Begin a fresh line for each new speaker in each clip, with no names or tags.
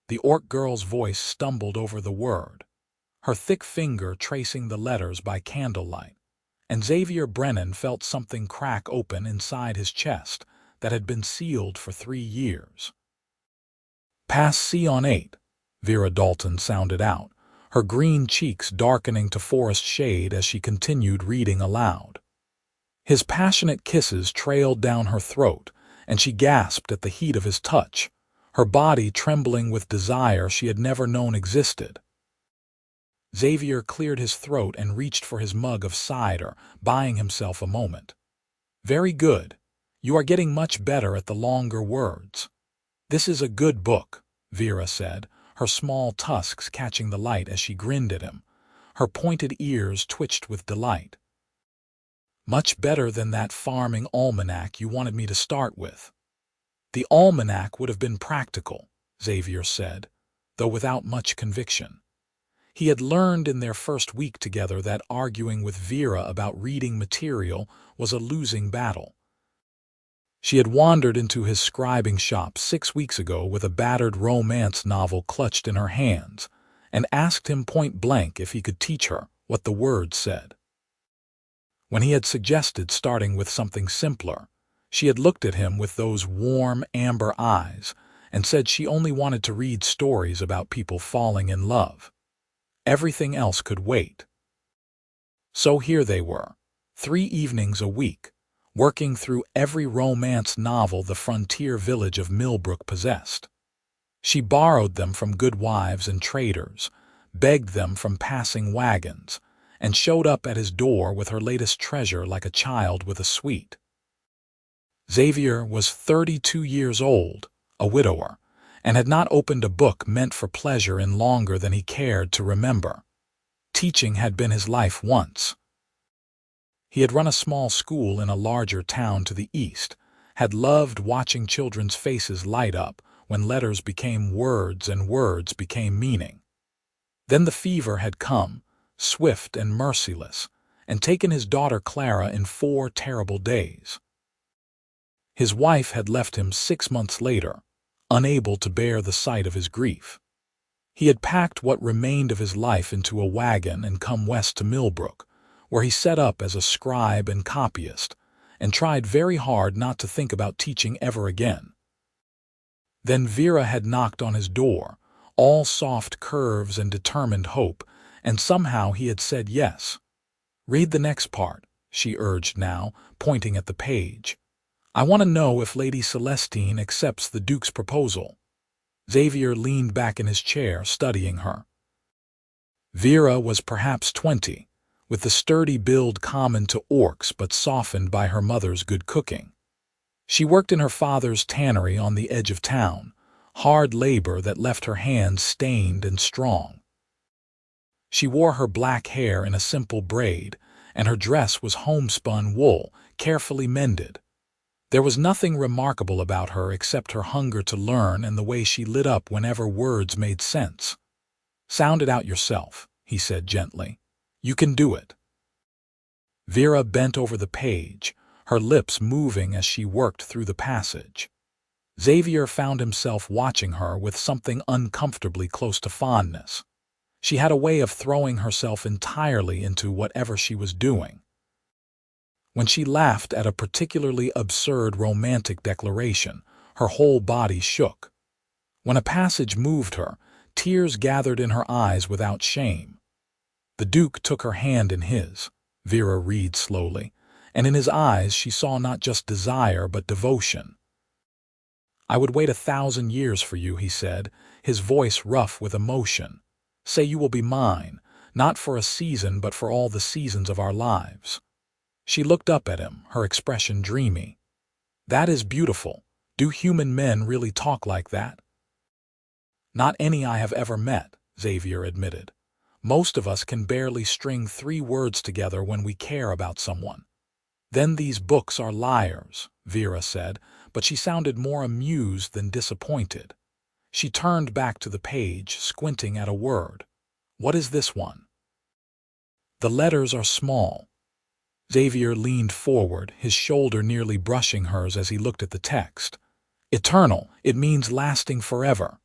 The orc girl's voice stumbled over the word, her thick finger tracing the letters by candlelight, and Xavier Brennan felt something crack open inside his chest that had been sealed for 3 years. "Pass C on 8, Vera Dalton sounded out, her green cheeks darkening to forest shade as she continued reading aloud. His passionate kisses trailed down her throat, and she gasped at the heat of his touch, her body trembling with desire she had never known existed. Xavier cleared his throat and reached for his mug of cider, buying himself a moment. "Very good. You are getting much better at the longer words. This is a good book," Vera said, her small tusks catching the light as she grinned at him. Her pointed ears twitched with delight. "Much better than that farming almanac you wanted me to start with." "The almanac would have been practical," Xavier said, though without much conviction. He had learned in their first week together that arguing with Vera about reading material was a losing battle. She had wandered into his scribing shop 6 weeks ago with a battered romance novel clutched in her hands, and asked him point blank if he could teach her what the words said. When he had suggested starting with something simpler, she had looked at him with those warm, amber eyes and said she only wanted to read stories about people falling in love. Everything else could wait. So here they were, 3 evenings a week, working through every romance novel the frontier village of Millbrook possessed. She borrowed them from good wives and traders, begged them from passing wagons, and showed up at his door with her latest treasure like a child with a sweet. Xavier was 32 years old, a widower, and had not opened a book meant for pleasure in longer than he cared to remember. Teaching had been his life once. He had run a small school in a larger town to the east, had loved watching children's faces light up when letters became words and words became meaning. Then the fever had come, swift and merciless, and taken his daughter Clara in 4 terrible days. His wife had left him 6 months later, unable to bear the sight of his grief. He had packed what remained of his life into a wagon and come west to Millbrook, where he set up as a scribe and copyist, and tried very hard not to think about teaching ever again. Then Vera had knocked on his door, all soft curves and determined hope, and somehow he had said yes. "Read the next part," she urged now, pointing at the page. "I want to know if Lady Celestine accepts the Duke's proposal." Xavier leaned back in his chair, studying her. Vera was perhaps 20, with the sturdy build common to orcs but softened by her mother's good cooking. She worked in her father's tannery on the edge of town, hard labor that left her hands stained and strong. She wore her black hair in a simple braid, and her dress was homespun wool, carefully mended. There was nothing remarkable about her except her hunger to learn and the way she lit up whenever words made sense. "Sound it out yourself," he said gently. "You can do it." Vera bent over the page, her lips moving as she worked through the passage. Xavier found himself watching her with something uncomfortably close to fondness. She had a way of throwing herself entirely into whatever she was doing. When she laughed at a particularly absurd romantic declaration, her whole body shook. When a passage moved her, tears gathered in her eyes without shame. The Duke took her hand in his, Vera read slowly, and in his eyes she saw not just desire but devotion. "I would wait 1,000 years for you," he said, his voice rough with emotion. "Say you will be mine, not for a season but for all the seasons of our lives." She looked up at him, her expression dreamy. "That is beautiful. Do human men really talk like that?" "Not any I have ever met," Xavier admitted. "Most of us can barely string 3 words together when we care about someone." "Then these books are liars," Vera said, but she sounded more amused than disappointed. She turned back to the page, squinting at a word. "What is this one?" "The letters are small." Xavier leaned forward, his shoulder nearly brushing hers as he looked at the text. "Eternal, it means lasting forever."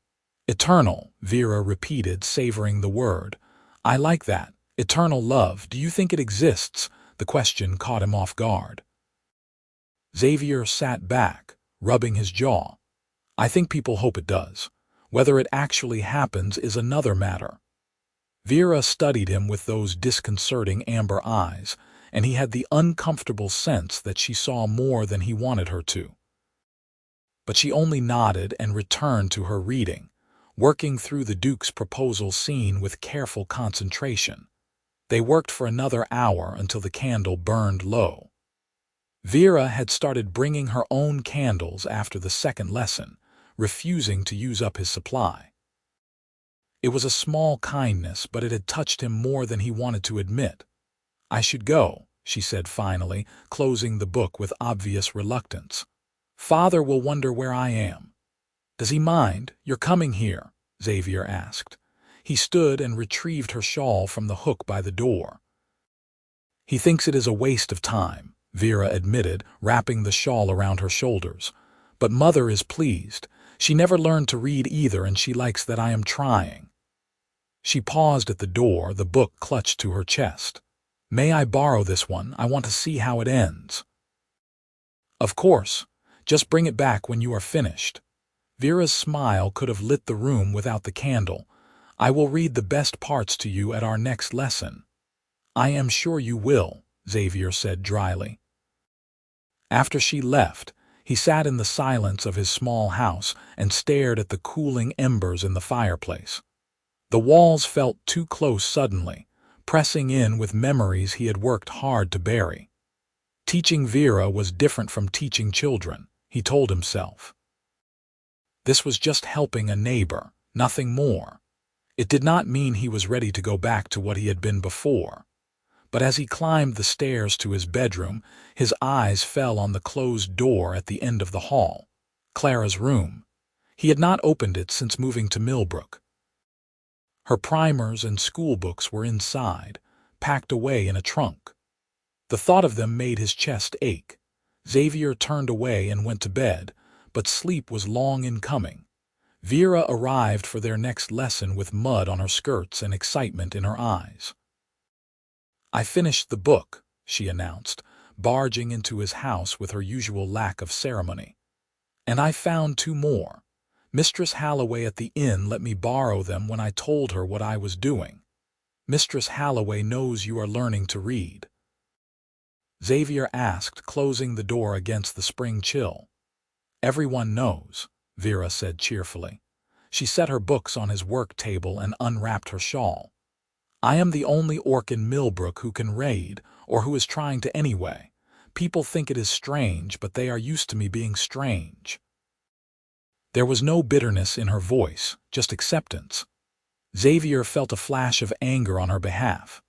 Eternal, Vera repeated, savoring the word. I like that. Eternal love. Do you think it exists? The question caught him off guard. Xavier sat back, rubbing his jaw. I think people hope it does. Whether it actually happens is another matter. Vera studied him with those disconcerting amber eyes, and he had the uncomfortable sense that she saw more than he wanted her to. But she only nodded and returned to her reading, working through the Duke's proposal scene with careful concentration. They worked for another hour until the candle burned low. Vera had started bringing her own candles after the second lesson, refusing to use up his supply. It was a small kindness, but it had touched him more than he wanted to admit. I should go, she said finally, closing the book with obvious reluctance. Father will wonder where I am. Does he mind? You're coming here? Xavier asked. He stood and retrieved her shawl from the hook by the door. He thinks it is a waste of time, Vera admitted, wrapping the shawl around her shoulders. But Mother is pleased. She never learned to read either, and she likes that I am trying. She paused at the door, the book clutched to her chest. May I borrow this one? I want to see how it ends. Of course. Just bring it back when you are finished. Vera's smile could have lit the room without the candle. I will read the best parts to you at our next lesson. I am sure you will, Xavier said dryly. After she left, he sat in the silence of his small house and stared at the cooling embers in the fireplace. The walls felt too close suddenly, pressing in with memories he had worked hard to bury. Teaching Vera was different from teaching children, he told himself. This was just helping a neighbor, nothing more. It did not mean he was ready to go back to what he had been before. But as he climbed the stairs to his bedroom, his eyes fell on the closed door at the end of the hall. Clara's room. He had not opened it since moving to Millbrook. Her primers and school books were inside, packed away in a trunk. The thought of them made his chest ache. Xavier turned away and went to bed, but sleep was long in coming. Vera arrived for their next lesson with mud on her skirts and excitement in her eyes. I finished the book, she announced, barging into his house with her usual lack of ceremony. And I found 2 more. Mistress Halloway at the inn let me borrow them when I told her what I was doing. Mistress Halloway knows you are learning to read. Xavier asked, closing the door against the spring chill. Everyone knows, Vera said cheerfully. She set her books on his work table and unwrapped her shawl. I am the only orc in Millbrook who can read, or who is trying to anyway. People think it is strange, but they are used to me being strange. There was no bitterness in her voice, just acceptance. Xavier felt a flash of anger on her behalf.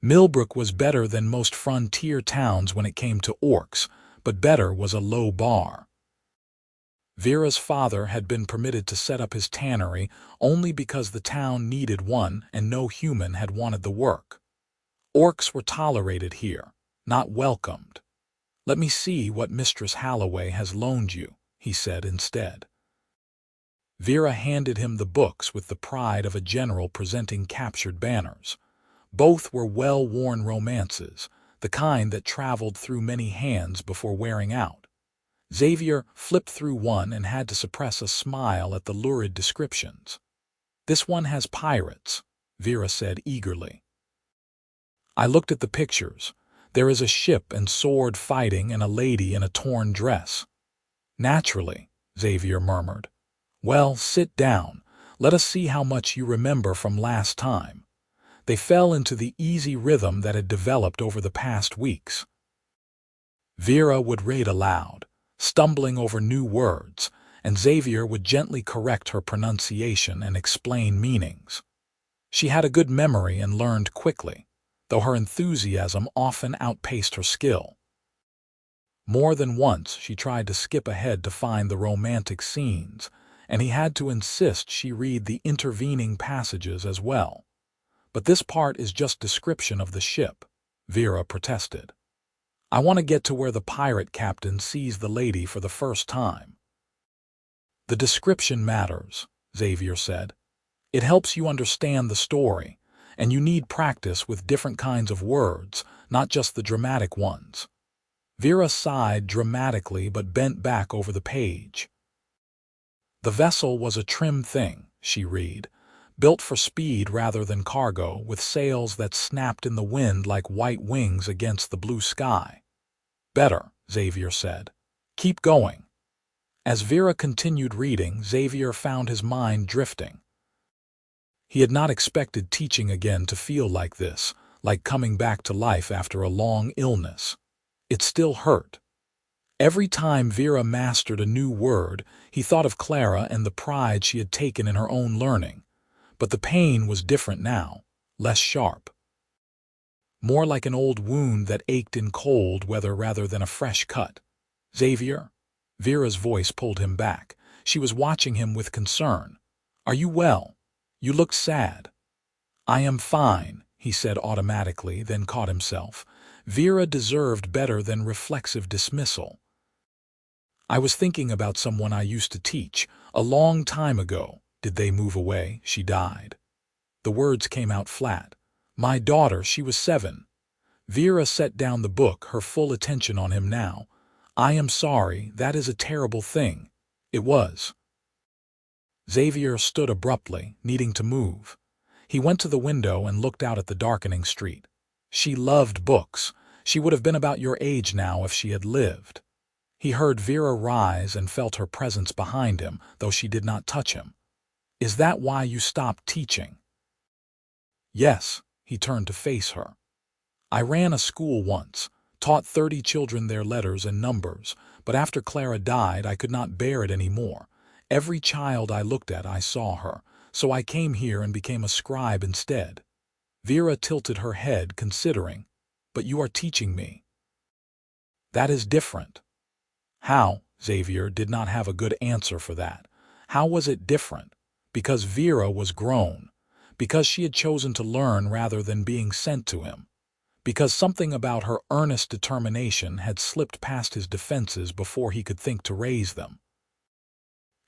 Millbrook was better than most frontier towns when it came to orcs, but better was a low bar. Vera's father had been permitted to set up his tannery only because the town needed one and no human had wanted the work. Orcs were tolerated here, not welcomed. Let me see what Mistress Halloway has loaned you, he said instead. Vera handed him the books with the pride of a general presenting captured banners. Both were well-worn romances, the kind that traveled through many hands before wearing out. Xavier flipped through one and had to suppress a smile at the lurid descriptions. This one has pirates, Vera said eagerly. I looked at the pictures. There is a ship and sword fighting and a lady in a torn dress. Naturally, Xavier murmured. Well, sit down. Let us see how much you remember from last time. They fell into the easy rhythm that had developed over the past weeks. Vera would read aloud, stumbling over new words, and Xavier would gently correct her pronunciation and explain meanings. She had a good memory and learned quickly, though her enthusiasm often outpaced her skill. More than once she tried to skip ahead to find the romantic scenes, and he had to insist she read the intervening passages as well. But this part is just description of the ship, Vera protested. I want to get to where the pirate captain sees the lady for the first time. The description matters, Xavier said. "It helps you understand the story, and you need practice with different kinds of words, not just the dramatic ones." Vera sighed dramatically but bent back over the page. "The vessel was a trim thing," she read, "built for speed rather than cargo, with sails that snapped in the wind like white wings against the blue sky." "Better," Xavier said. "Keep going." As Vera continued reading, Xavier found his mind drifting. He had not expected teaching again to feel like this, like coming back to life after a long illness. It still hurt. Every time Vera mastered a new word, he thought of Clara and the pride she had taken in her own learning. But the pain was different now, less sharp. More like an old wound that ached in cold weather rather than a fresh cut. "Xavier?" Vera's voice pulled him back. She was watching him with concern. "Are you well? You look sad." "I am fine," he said automatically, then caught himself. Vera deserved better than reflexive dismissal. "I was thinking about someone I used to teach, a long time ago. Did they move away? She died." The words came out flat. "My daughter, she was 7. Vera set down the book, her full attention on him now. "I am sorry, that is a terrible thing." "It was." Xavier stood abruptly, needing to move. He went to the window and looked out at the darkening street. "She loved books. She would have been about your age now if she had lived." He heard Vera rise and felt her presence behind him, though she did not touch him. "Is that why you stopped teaching?" "Yes." He turned to face her. "I ran a school once, taught 30 children their letters and numbers, but after Clara died I could not bear it any more. Every child I looked at I saw her, so I came here and became a scribe instead." Vera tilted her head, considering. "But you are teaching me." "That is different." How? Xavier did not have a good answer for that. How was it different? Because Vera was grown. Because she had chosen to learn rather than being sent to him. Because something about her earnest determination had slipped past his defenses before he could think to raise them.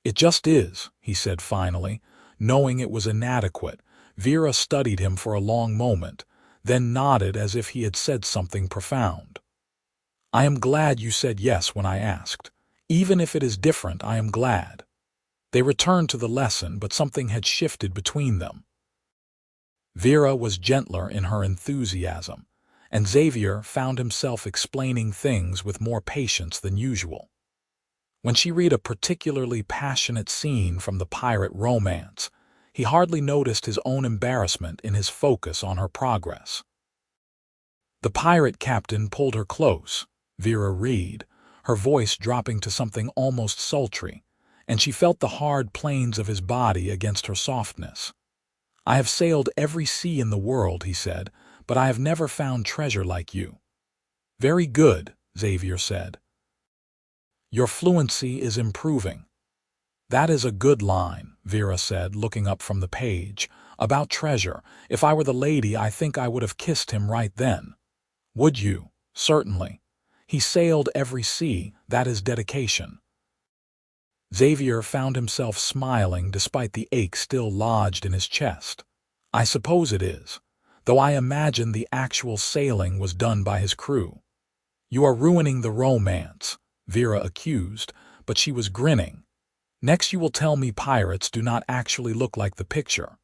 "It just is," he said finally. Knowing it was inadequate, Vera studied him for a long moment, then nodded as if he had said something profound. "I am glad you said yes when I asked. Even if it is different, I am glad." They returned to the lesson, but something had shifted between them. Vera was gentler in her enthusiasm, and Xavier found himself explaining things with more patience than usual. When she read a particularly passionate scene from the pirate romance, he hardly noticed his own embarrassment in his focus on her progress. "The pirate captain pulled her close," Vera read, her voice dropping to something almost sultry, and she felt the hard planes of his body against her softness. "I have sailed every sea in the world," he said, "but I have never found treasure like you." "Very good," Xavier said. "Your fluency is improving." "That is a good line," Vera said, looking up from the page. "About treasure, if I were the lady, I think I would have kissed him right then." "Would you?" "Certainly. He sailed every sea, that is dedication." Xavier found himself smiling despite the ache still lodged in his chest. "I suppose it is, though I imagine the actual sailing was done by his crew." "You are ruining the romance," Vera accused, but she was grinning. "Next you will tell me pirates do not actually look like the picture."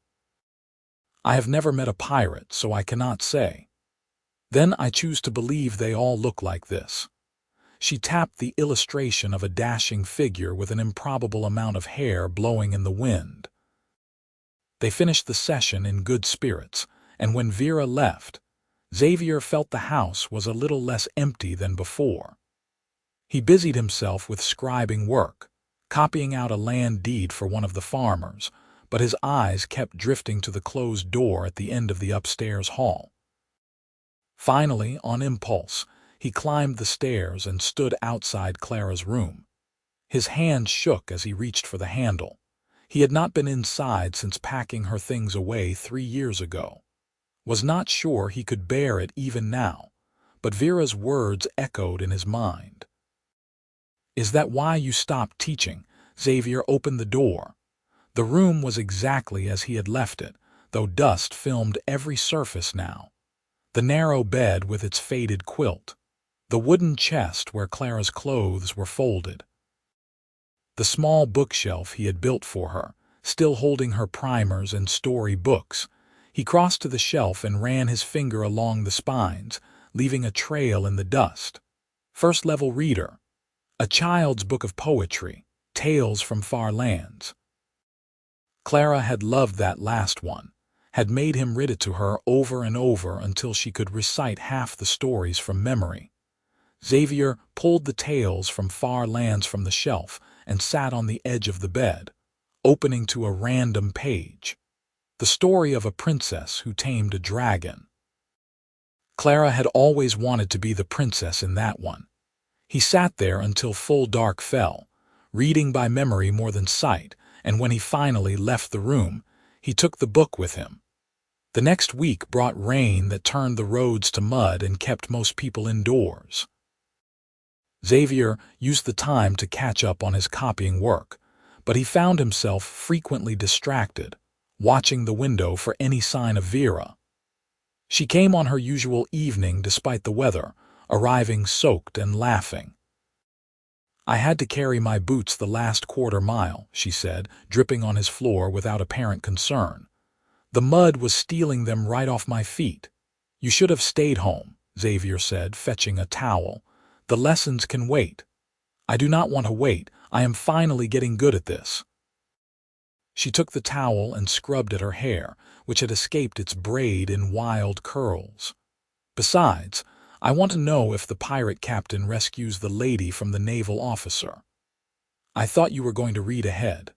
"I have never met a pirate, so I cannot say." "Then I choose to believe they all look like this." She tapped the illustration of a dashing figure with an improbable amount of hair blowing in the wind. They finished the session in good spirits, and when Vera left, Xavier felt the house was a little less empty than before. He busied himself with scribing work, copying out a land deed for one of the farmers, but his eyes kept drifting to the closed door at the end of the upstairs hall. Finally, on impulse, he climbed the stairs and stood outside Clara's room. His hand shook as he reached for the handle. He had not been inside since packing her things away 3 years ago. Was not sure he could bear it even now, but Vera's words echoed in his mind. "Is that why you stopped teaching?" Xavier opened the door. The room was exactly as he had left it, though dust filmed every surface now. The narrow bed with its faded quilt. The wooden chest where Clara's clothes were folded. The small bookshelf he had built for her, still holding her primers and story books. He crossed to the shelf and ran his finger along the spines, leaving a trail in the dust. First-level reader. A child's book of poetry, Tales from Far Lands. Clara had loved that last one, had made him read it to her over and over until she could recite half the stories from memory. Xavier pulled the Tales from Far Lands from the shelf and sat on the edge of the bed, opening to a random page. The story of a princess who tamed a dragon. Clara had always wanted to be the princess in that one. He sat there until full dark fell, reading by memory more than sight, and when he finally left the room, he took the book with him. The next week brought rain that turned the roads to mud and kept most people indoors. Xavier used the time to catch up on his copying work, but he found himself frequently distracted, watching the window for any sign of Vera. She came on her usual evening despite the weather, arriving soaked and laughing. "I had to carry my boots the last quarter-mile," she said, dripping on his floor without apparent concern. "The mud was stealing them right off my feet." "You should have stayed home," Xavier said, fetching a towel. "The lessons can wait." "I do not want to wait. I am finally getting good at this." She took the towel and scrubbed at her hair, which had escaped its braid in wild curls. "Besides, I want to know if the pirate captain rescues the lady from the naval officer." "I thought you were going to read ahead."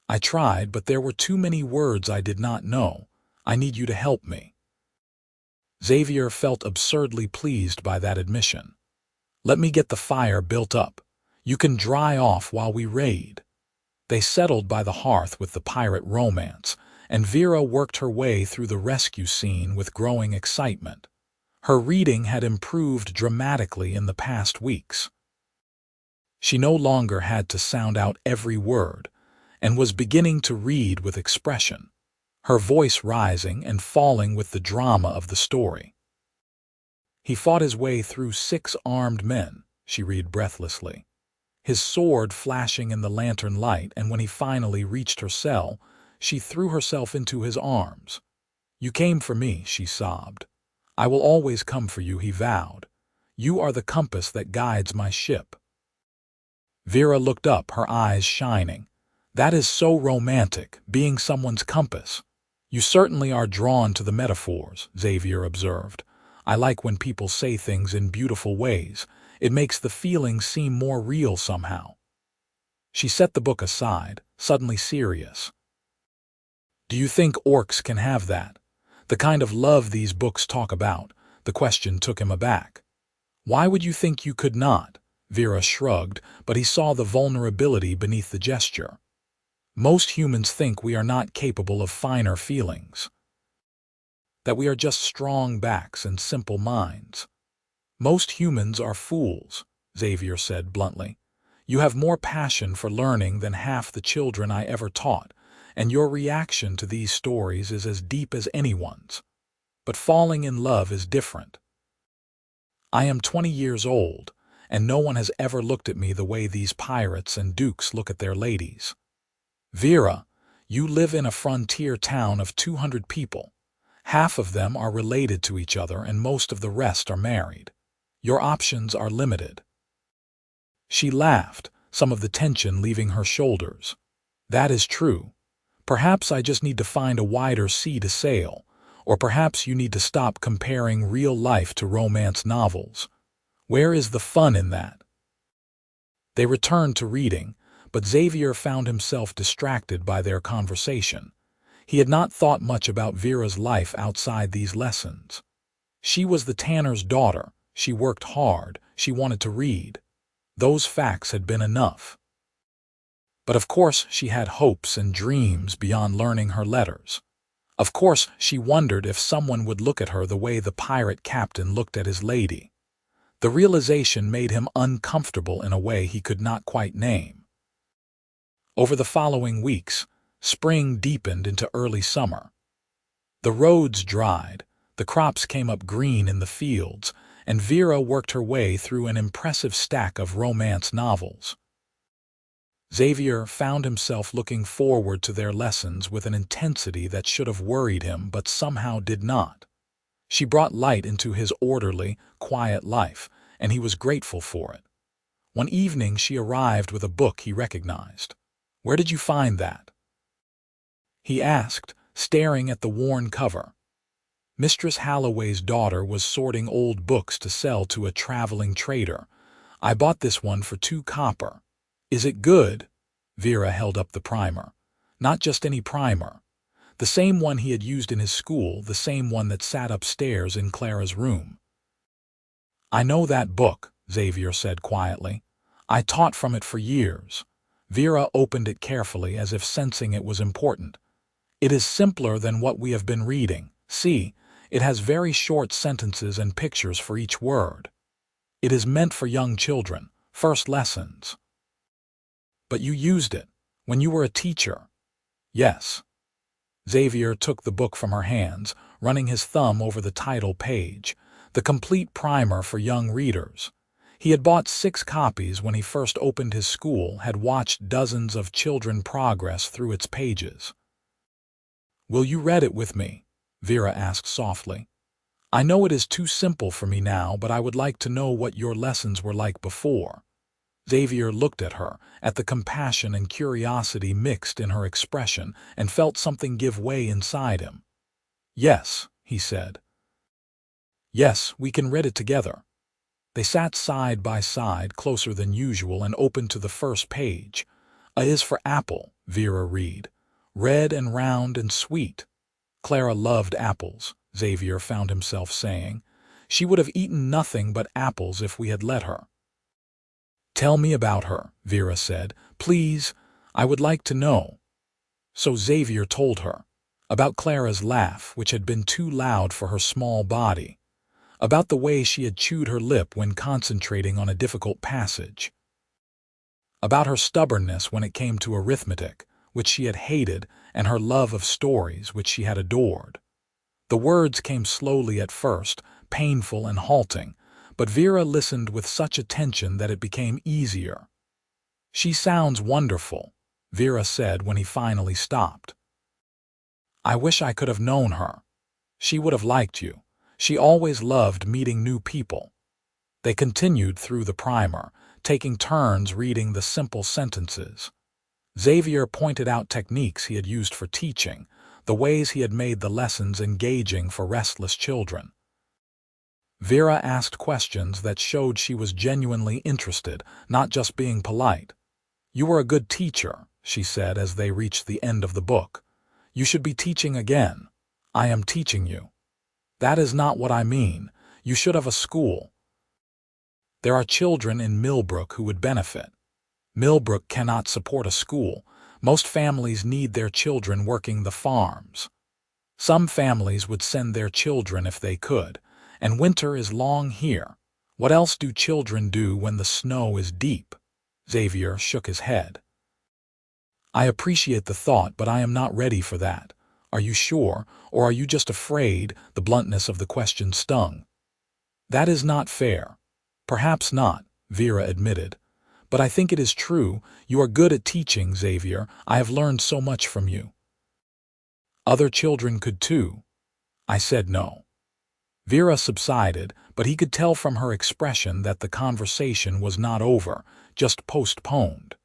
"I tried, but there were too many words I did not know. I need you to help me." Xavier felt absurdly pleased by that admission. "Let me get the fire built up. You can dry off while we raid." They settled by the hearth with the pirate romance, and Vera worked her way through the rescue scene with growing excitement. Her reading had improved dramatically in the past weeks. She no longer had to sound out every word, and was beginning to read with expression, her voice rising and falling with the drama of the story. "He fought his way through 6 armed men," she read breathlessly, his sword flashing in the lantern light, and when he finally reached her cell, she threw herself into his arms. "You came for me," she sobbed. "I will always come for you," he vowed. "You are the compass that guides my ship." Vera looked up, her eyes shining. "That is so romantic, being someone's compass." "You certainly are drawn to the metaphors," Xavier observed. "I like when people say things in beautiful ways. It makes the feeling seem more real somehow." She set the book aside, suddenly serious. "Do you think orcs can have that? The kind of love these books talk about?" The question took him aback. "Why would you think you could not?" Vera shrugged, but he saw the vulnerability beneath the gesture. "Most humans think we are not capable of finer feelings. That we are just strong backs and simple minds." "Most humans are fools," Xavier said bluntly. "You have more passion for learning than half the children I ever taught, and your reaction to these stories is as deep as anyone's. But falling in love is different. I am 20 years old, and no one has ever looked at me the way these pirates and dukes look at their ladies. Vera, you live in a frontier town of 200 people. Half of them are related to each other and most of the rest are married. Your options are limited." She laughed, some of the tension leaving her shoulders. "That is true. Perhaps I just need to find a wider sea to sail, or perhaps you need to stop comparing real life to romance novels. Where is the fun in that?" They returned to reading, but Xavier found himself distracted by their conversation. He had not thought much about Vera's life outside these lessons. She was the tanner's daughter, she worked hard, she wanted to read. Those facts had been enough. But of course she had hopes and dreams beyond learning her letters. Of course she wondered if someone would look at her the way the pirate captain looked at his lady. The realization made him uncomfortable in a way he could not quite name. Over the following weeks, Spring deepened into early summer. The roads dried, the crops came up green in the fields, and Vera worked her way through an impressive stack of romance novels. Xavier found himself looking forward to their lessons with an intensity that should have worried him but somehow did not. She brought light into his orderly, quiet life, and he was grateful for it. One evening she arrived with a book he recognized. "Where did you find that?" he asked, staring at the worn cover. Mistress Halloway's daughter was sorting old books to sell to a traveling trader. "I bought this one for 2 copper. Is it good?" Vera held up the primer. Not just any primer. The same one he had used in his school, the same one that sat upstairs in Clara's room. "I know that book," Xavier said quietly. "I taught from it for years." Vera opened it carefully as if sensing it was important. "It is simpler than what we have been reading. See, it has very short sentences and pictures for each word. It is meant for young children, first lessons." "But you used it when you were a teacher." "Yes." Xavier took the book from her hands, running his thumb over the title page, "The Complete Primer for Young Readers." He had bought 6 copies when he first opened his school, had watched dozens of children progress through its pages. "Will you read it with me?" Vera asked softly. "I know it is too simple for me now, but I would like to know what your lessons were like before." Xavier looked at her, at the compassion and curiosity mixed in her expression, and felt something give way inside him. "Yes," he said. "Yes, we can read it together." They sat side by side, closer than usual, and opened to the first page. "A is for apple," Vera read. "Red and round and sweet." Clara loved apples, Xavier found himself saying. She would have eaten nothing but apples if we had let her. "Tell me about her," Vera said. "Please, I would like to know." So Xavier told her. About Clara's laugh, which had been too loud for her small body. About the way she had chewed her lip when concentrating on a difficult passage. About her stubbornness when it came to arithmetic, which she had hated, and her love of stories, which she had adored. The words came slowly at first, painful and halting, but Vera listened with such attention that it became easier. "She sounds wonderful," Vera said when he finally stopped. "I wish I could have known her. She would have liked you. She always loved meeting new people." They continued through the primer, taking turns reading the simple sentences. Xavier pointed out techniques he had used for teaching, the ways he had made the lessons engaging for restless children. Vera asked questions that showed she was genuinely interested, not just being polite. "You were a good teacher," she said as they reached the end of the book. "You should be teaching again. I am teaching you." "That is not what I mean. You should have a school." "There are children in Millbrook who would benefit." "Millbrook cannot support a school. Most families need their children working the farms." "Some families would send their children if they could. And winter is long here. What else do children do when the snow is deep?" Xavier shook his head. "I appreciate the thought, but I am not ready for that." "Are you sure, or are you just afraid?" The bluntness of the question stung. "That is not fair." "Perhaps not," Vera admitted. "But I think it is true. You are good at teaching, Xavier. I have learned so much from you." "Other children could too." I said no. Vera subsided, but he could tell from her expression that the conversation was not over, just postponed.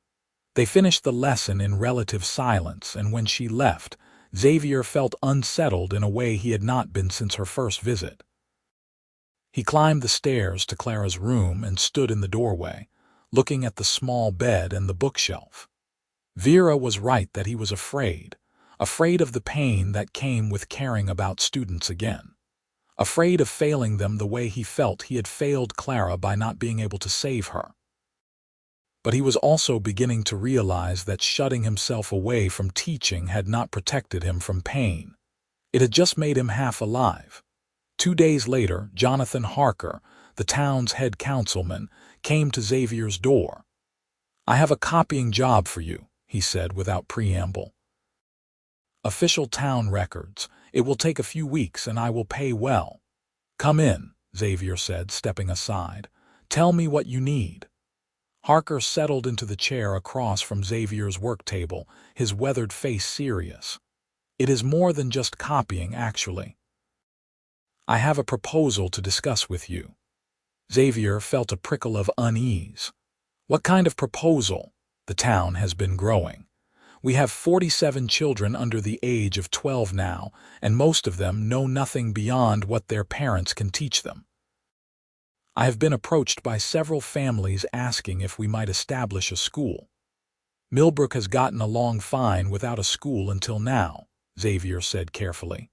They finished the lesson in relative silence, and when she left, Xavier felt unsettled in a way he had not been since her first visit. He climbed the stairs to Clara's room and stood in the doorway, looking at the small bed and the bookshelf. Vera was right that he was afraid of the pain that came with caring about students again. Afraid of failing them the way he felt he had failed Clara by not being able to save her. But he was also beginning to realize that shutting himself away from teaching had not protected him from pain. It had just made him half alive. 2 days later, Jonathan Harker, the town's head councilman, came to Xavier's door. "I have a copying job for you," he said without preamble. Official town records. It will take a few weeks and I will pay well. Come in, Xavier said, stepping aside. Tell me what you need. Harker settled into the chair across from Xavier's work table, his weathered face serious. It is more than just copying, actually. I have a proposal to discuss with you. Xavier felt a prickle of unease. What kind of proposal? The town has been growing. We have 47 children under the age of 12 now, and most of them know nothing beyond what their parents can teach them. I have been approached by several families asking if we might establish a school. Millbrook has gotten along fine without a school until now, Xavier said carefully.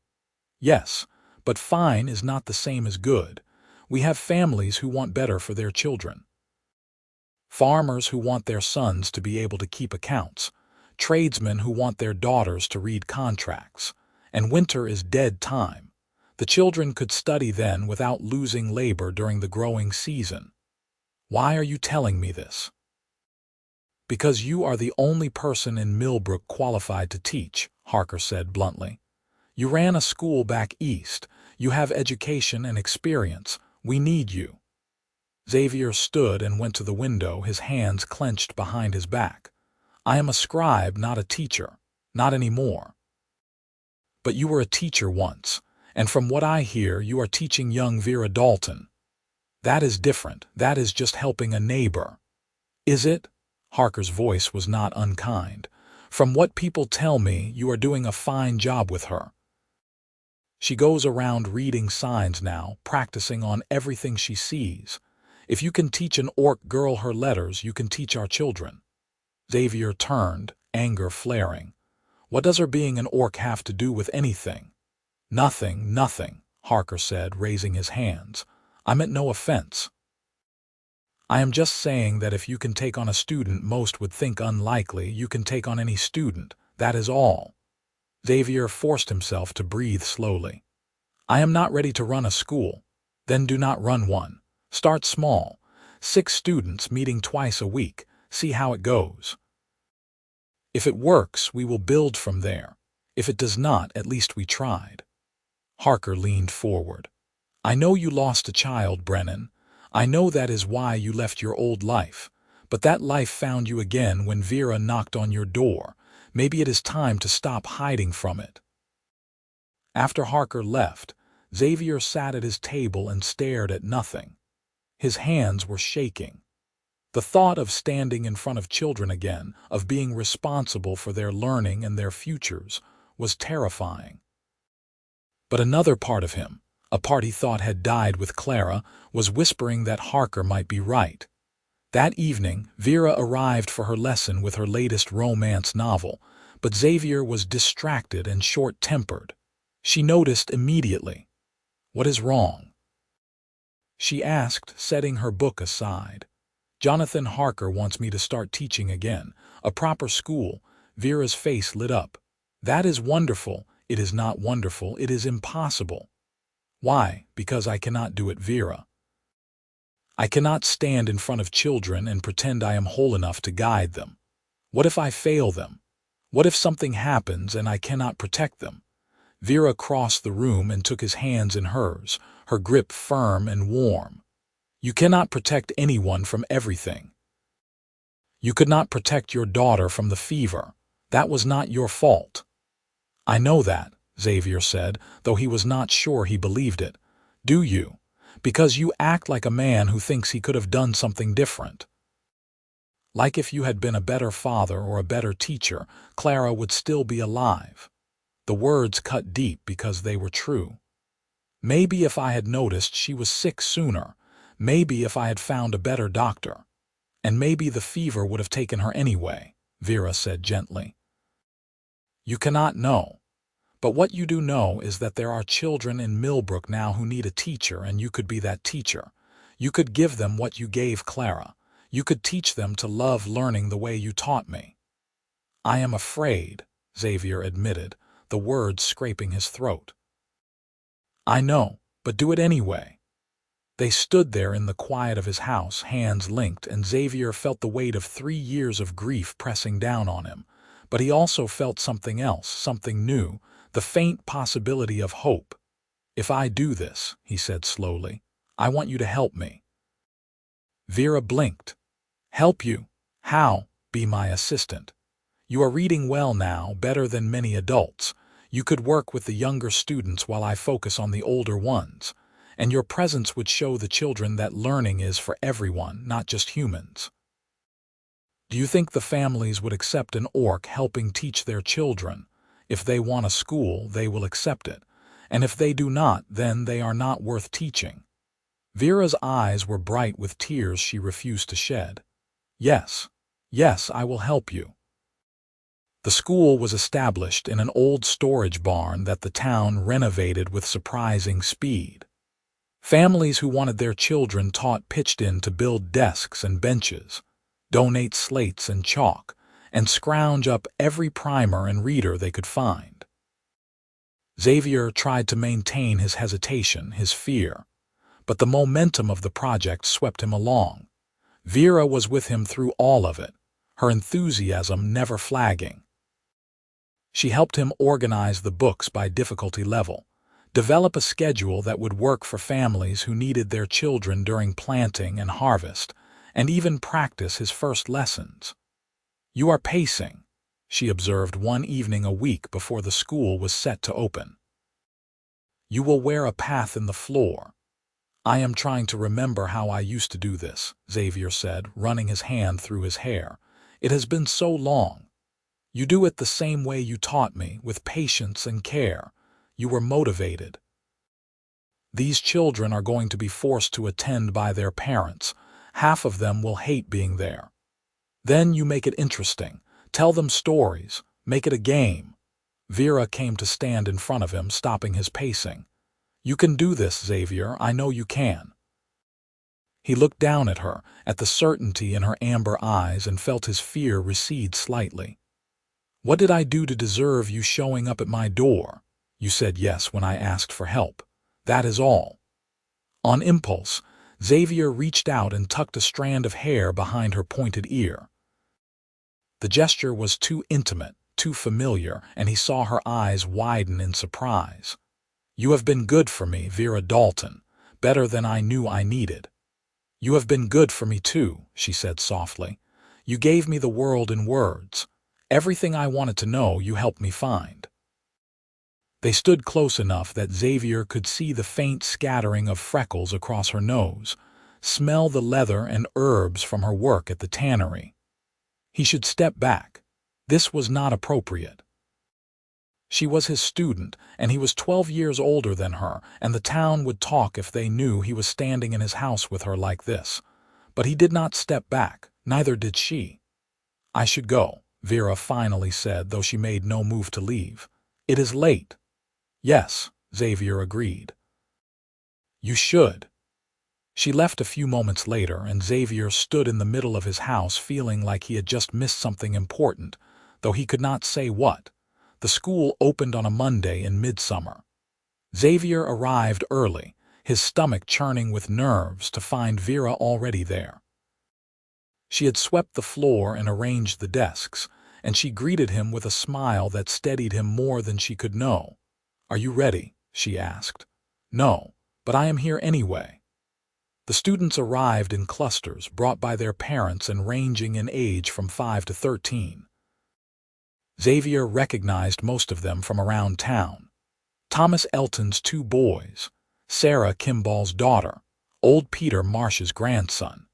Yes, but fine is not the same as good. We have families who want better for their children. Farmers who want their sons to be able to keep accounts, tradesmen who want their daughters to read contracts, and winter is dead time. The children could study then without losing labor during the growing season. Why are you telling me this? Because you are the only person in Millbrook qualified to teach, Harker said bluntly. You ran a school back east. You have education and experience. We need you. Xavier stood and went to the window, his hands clenched behind his back. I am a scribe, not a teacher. Not anymore. But you were a teacher once, and from what I hear, you are teaching young Vera Dalton. That is different. That is just helping a neighbor. Is it? Harker's voice was not unkind. From what people tell me, you are doing a fine job with her. She goes around reading signs now, practicing on everything she sees. If you can teach an orc girl her letters, you can teach our children. Xavier turned, anger flaring. What does her being an orc have to do with anything? Nothing, nothing, Harker said, raising his hands. I meant no offense. I am just saying that if you can take on a student most would think unlikely, you can take on any student, that is all. Xavier forced himself to breathe slowly. I am not ready to run a school. Then do not run one. Start small. 6 students meeting twice a week. See how it goes. If it works, we will build from there. If it does not, at least we tried. Harker leaned forward. I know you lost a child, Brennan. I know that is why you left your old life. But that life found you again when Vera knocked on your door. Maybe it is time to stop hiding from it. After Harker left, Xavier sat at his table and stared at nothing. His hands were shaking. The thought of standing in front of children again, of being responsible for their learning and their futures, was terrifying. But another part of him, a part he thought had died with Clara, was whispering that Harker might be right. That evening, Vera arrived for her lesson with her latest romance novel, but Xavier was distracted and short-tempered. She noticed immediately. What is wrong? She asked, setting her book aside. Jonathan Harker wants me to start teaching again, a proper school. Vera's face lit up. That is wonderful. It is not wonderful. It is impossible. Why? Because I cannot do it, Vera. I cannot stand in front of children and pretend I am whole enough to guide them. What if I fail them? What if something happens and I cannot protect them? Vera crossed the room and took his hands in hers, her grip firm and warm. You cannot protect anyone from everything. You could not protect your daughter from the fever. That was not your fault. I know that, Xavier said, though he was not sure he believed it. Do you? Because you act like a man who thinks he could have done something different. Like if you had been a better father or a better teacher, Clara would still be alive. The words cut deep because they were true. Maybe if I had noticed she was sick sooner, maybe if I had found a better doctor, and maybe the fever would have taken her anyway, Vera said gently. You cannot know. But what you do know is that there are children in Millbrook now who need a teacher, and you could be that teacher. You could give them what you gave Clara. You could teach them to love learning the way you taught me. I am afraid, Xavier admitted, the words scraping his throat. I know, but do it anyway. They stood there in the quiet of his house, hands linked, and Xavier felt the weight of 3 years of grief pressing down on him. but he also felt something else, something new, the faint possibility of hope. "If I do this," he said slowly, "I want you to help me." Vera blinked. "Help you? How?" "Be my assistant. You are reading well now, better than many adults. You could work with the younger students while I focus on the older ones, and your presence would show the children that learning is for everyone, not just humans." "Do you think the families would accept an orc helping teach their children? If they want a school, they will accept it, and if they do not, then they are not worth teaching." Vera's eyes were bright with tears she refused to shed. "Yes, yes, I will help you." The school was established in an old storage barn that the town renovated with surprising speed. Families who wanted their children taught pitched in to build desks and benches, donate slates and chalk, and scrounge up every primer and reader they could find. Xavier tried to maintain his hesitation, his fear, but the momentum of the project swept him along. Vera was with him through all of it, her enthusiasm never flagging. She helped him organize the books by difficulty level, develop a schedule that would work for families who needed their children during planting and harvest, and even practice his first lessons. "You are pacing," she observed one evening a week before the school was set to open. "You will wear a path in the floor." "I am trying to remember how I used to do this," Xavier said, running his hand through his hair. "It has been so long." "You do it the same way you taught me, with patience and care. You were motivated." "These children are going to be forced to attend by their parents. Half of them will hate being there. Then you make it interesting. Tell them stories. Make it a game." Vera came to stand in front of him, stopping his pacing. "You can do this, Xavier. I know you can." He looked down at her, at the certainty in her amber eyes, and felt his fear recede slightly. "What did I do to deserve you showing up at my door? You said yes when I asked for help. That is all." On impulse, Xavier reached out and tucked a strand of hair behind her pointed ear. The gesture was too intimate, too familiar, and he saw her eyes widen in surprise. "You have been good for me, Vera Dalton, better than I knew I needed." "You have been good for me too," she said softly. "You gave me the world in words. Everything I wanted to know you helped me find." They stood close enough that Xavier could see the faint scattering of freckles across her nose, smell the leather and herbs from her work at the tannery. He should step back. This was not appropriate. She was his student, and he was 12 years older than her, and the town would talk if they knew he was standing in his house with her like this. But he did not step back, neither did she. "I should go," Vera finally said, though she made no move to leave. "It is late." "Yes," Xavier agreed. "You should." She left a few moments later, and Xavier stood in the middle of his house feeling like he had just missed something important, though he could not say what. The school opened on a Monday in midsummer. Xavier arrived early, his stomach churning with nerves, to find Vera already there. She had swept the floor and arranged the desks, and she greeted him with a smile that steadied him more than she could know. "Are you ready?" she asked. "No, but I am here anyway." The students arrived in clusters, brought by their parents and ranging in age from 5 to 13. Xavier recognized most of them from around town. Thomas Elton's 2 boys, Sarah Kimball's daughter, old Peter Marsh's grandson.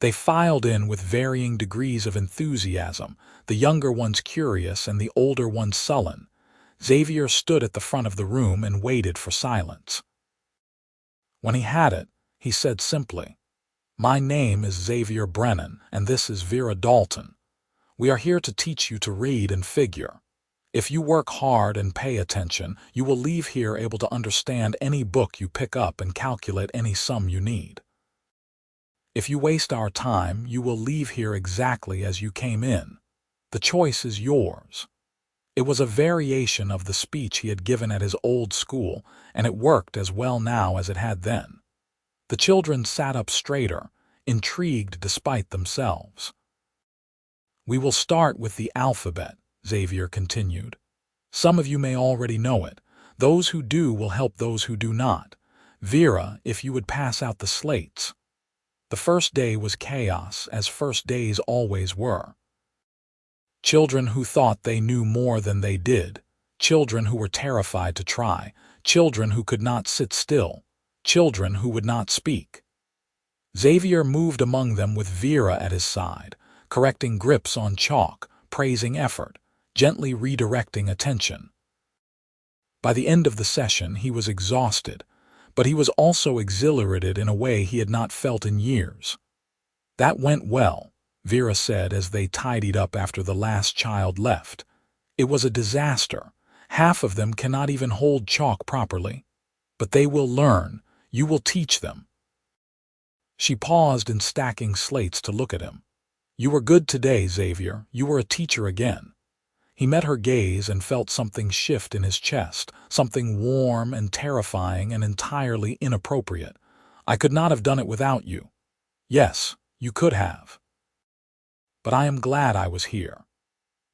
They filed in with varying degrees of enthusiasm, the younger ones curious and the older ones sullen. Xavier stood at the front of the room and waited for silence. When he had it, he said simply, "My name is Xavier Brennan, and this is Vera Dalton. We are here to teach you to read and figure. If you work hard and pay attention, you will leave here able to understand any book you pick up and calculate any sum you need. If you waste our time, you will leave here exactly as you came in. The choice is yours." It was a variation of the speech he had given at his old school, and it worked as well now as it had then. The children sat up straighter, intrigued despite themselves. "We will start with the alphabet," Xavier continued. Some of you may already know it. Those who do will help those who do not. Vera, if you would pass out the slates. The first day was chaos, as first days always were. Children who thought they knew more than they did. Children who were terrified to try. Children who could not sit still. Children who would not speak. Xavier moved among them with Vera at his side, correcting grips on chalk, praising effort, gently redirecting attention. By the end of the session, he was exhausted, but he was also exhilarated in a way he had not felt in years. That went well, Vera said as they tidied up after the last child left. It was a disaster. Half of them cannot even hold chalk properly. But they will learn. You will teach them. She paused in stacking slates to look at him. You were good today, Xavier. You were a teacher again. He met her gaze and felt something shift in his chest, something warm and terrifying and entirely inappropriate. I could not have done it without you. Yes, you could have. But I am glad I was here.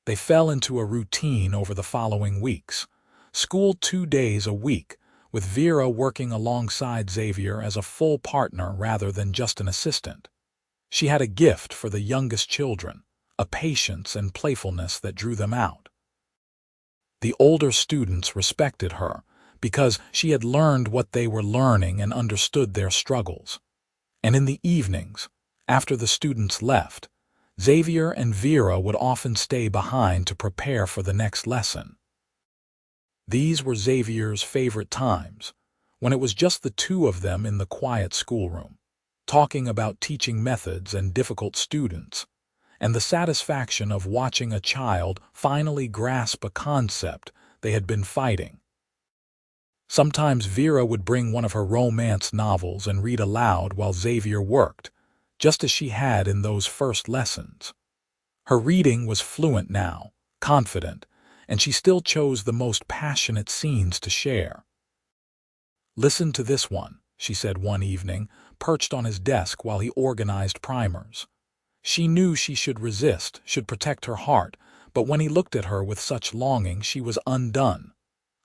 They fell into a routine over the following weeks. School 2 days a week, with Vera working alongside Xavier as a full partner rather than just an assistant. She had a gift for the youngest children, a patience and playfulness that drew them out. The older students respected her because she had learned what they were learning and understood their struggles. And in the evenings, after the students left, Xavier and Vera would often stay behind to prepare for the next lesson. These were Xavier's favorite times, when it was just the two of them in the quiet schoolroom, talking about teaching methods and difficult students, and the satisfaction of watching a child finally grasp a concept they had been fighting. Sometimes Vera would bring one of her romance novels and read aloud while Xavier worked, just as she had in those first lessons. Her reading was fluent now, confident, and she still chose the most passionate scenes to share. Listen to this one, she said one evening, perched on his desk while he organized primers. She knew she should resist, should protect her heart, but when he looked at her with such longing, she was undone.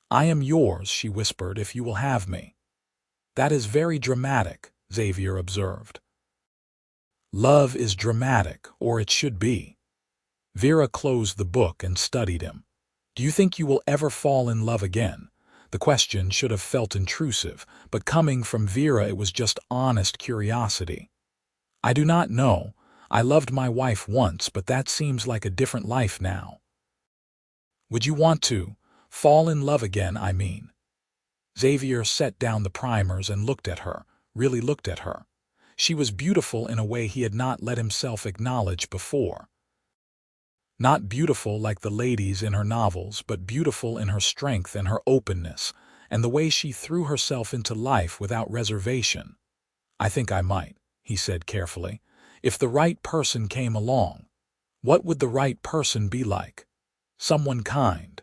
I am yours, she whispered, if you will have me. That is very dramatic, Xavier observed. Love is dramatic, or it should be. Vera closed the book and studied him. Do you think you will ever fall in love again? The question should have felt intrusive, but coming from Vera it was just honest curiosity. I do not know. I loved my wife once, but that seems like a different life now. Would you want to fall in love again, I mean? Xavier set down the primers and looked at her, really looked at her. She was beautiful in a way he had not let himself acknowledge before. Not beautiful like the ladies in her novels, but beautiful in her strength and her openness, and the way she threw herself into life without reservation. I think I might, he said carefully. If the right person came along, what would the right person be like? Someone kind.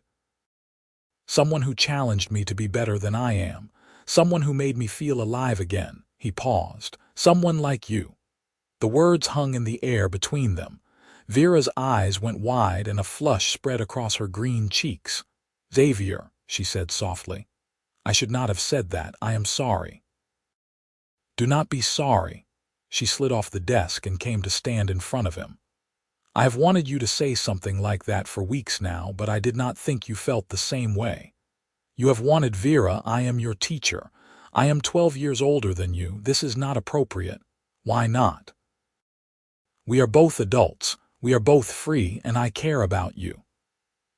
Someone who challenged me to be better than I am. Someone who made me feel alive again. He paused. Someone like you. The words hung in the air between them. Vera's eyes went wide and a flush spread across her green cheeks. Xavier, she said softly. I should not have said that. I am sorry. Do not be sorry. She slid off the desk and came to stand in front of him. I have wanted you to say something like that for weeks now, but I did not think you felt the same way. You have wanted Vera. I am your teacher. I am 12 years older than you. This is not appropriate. Why not? We are both adults. We are both free, and I care about you.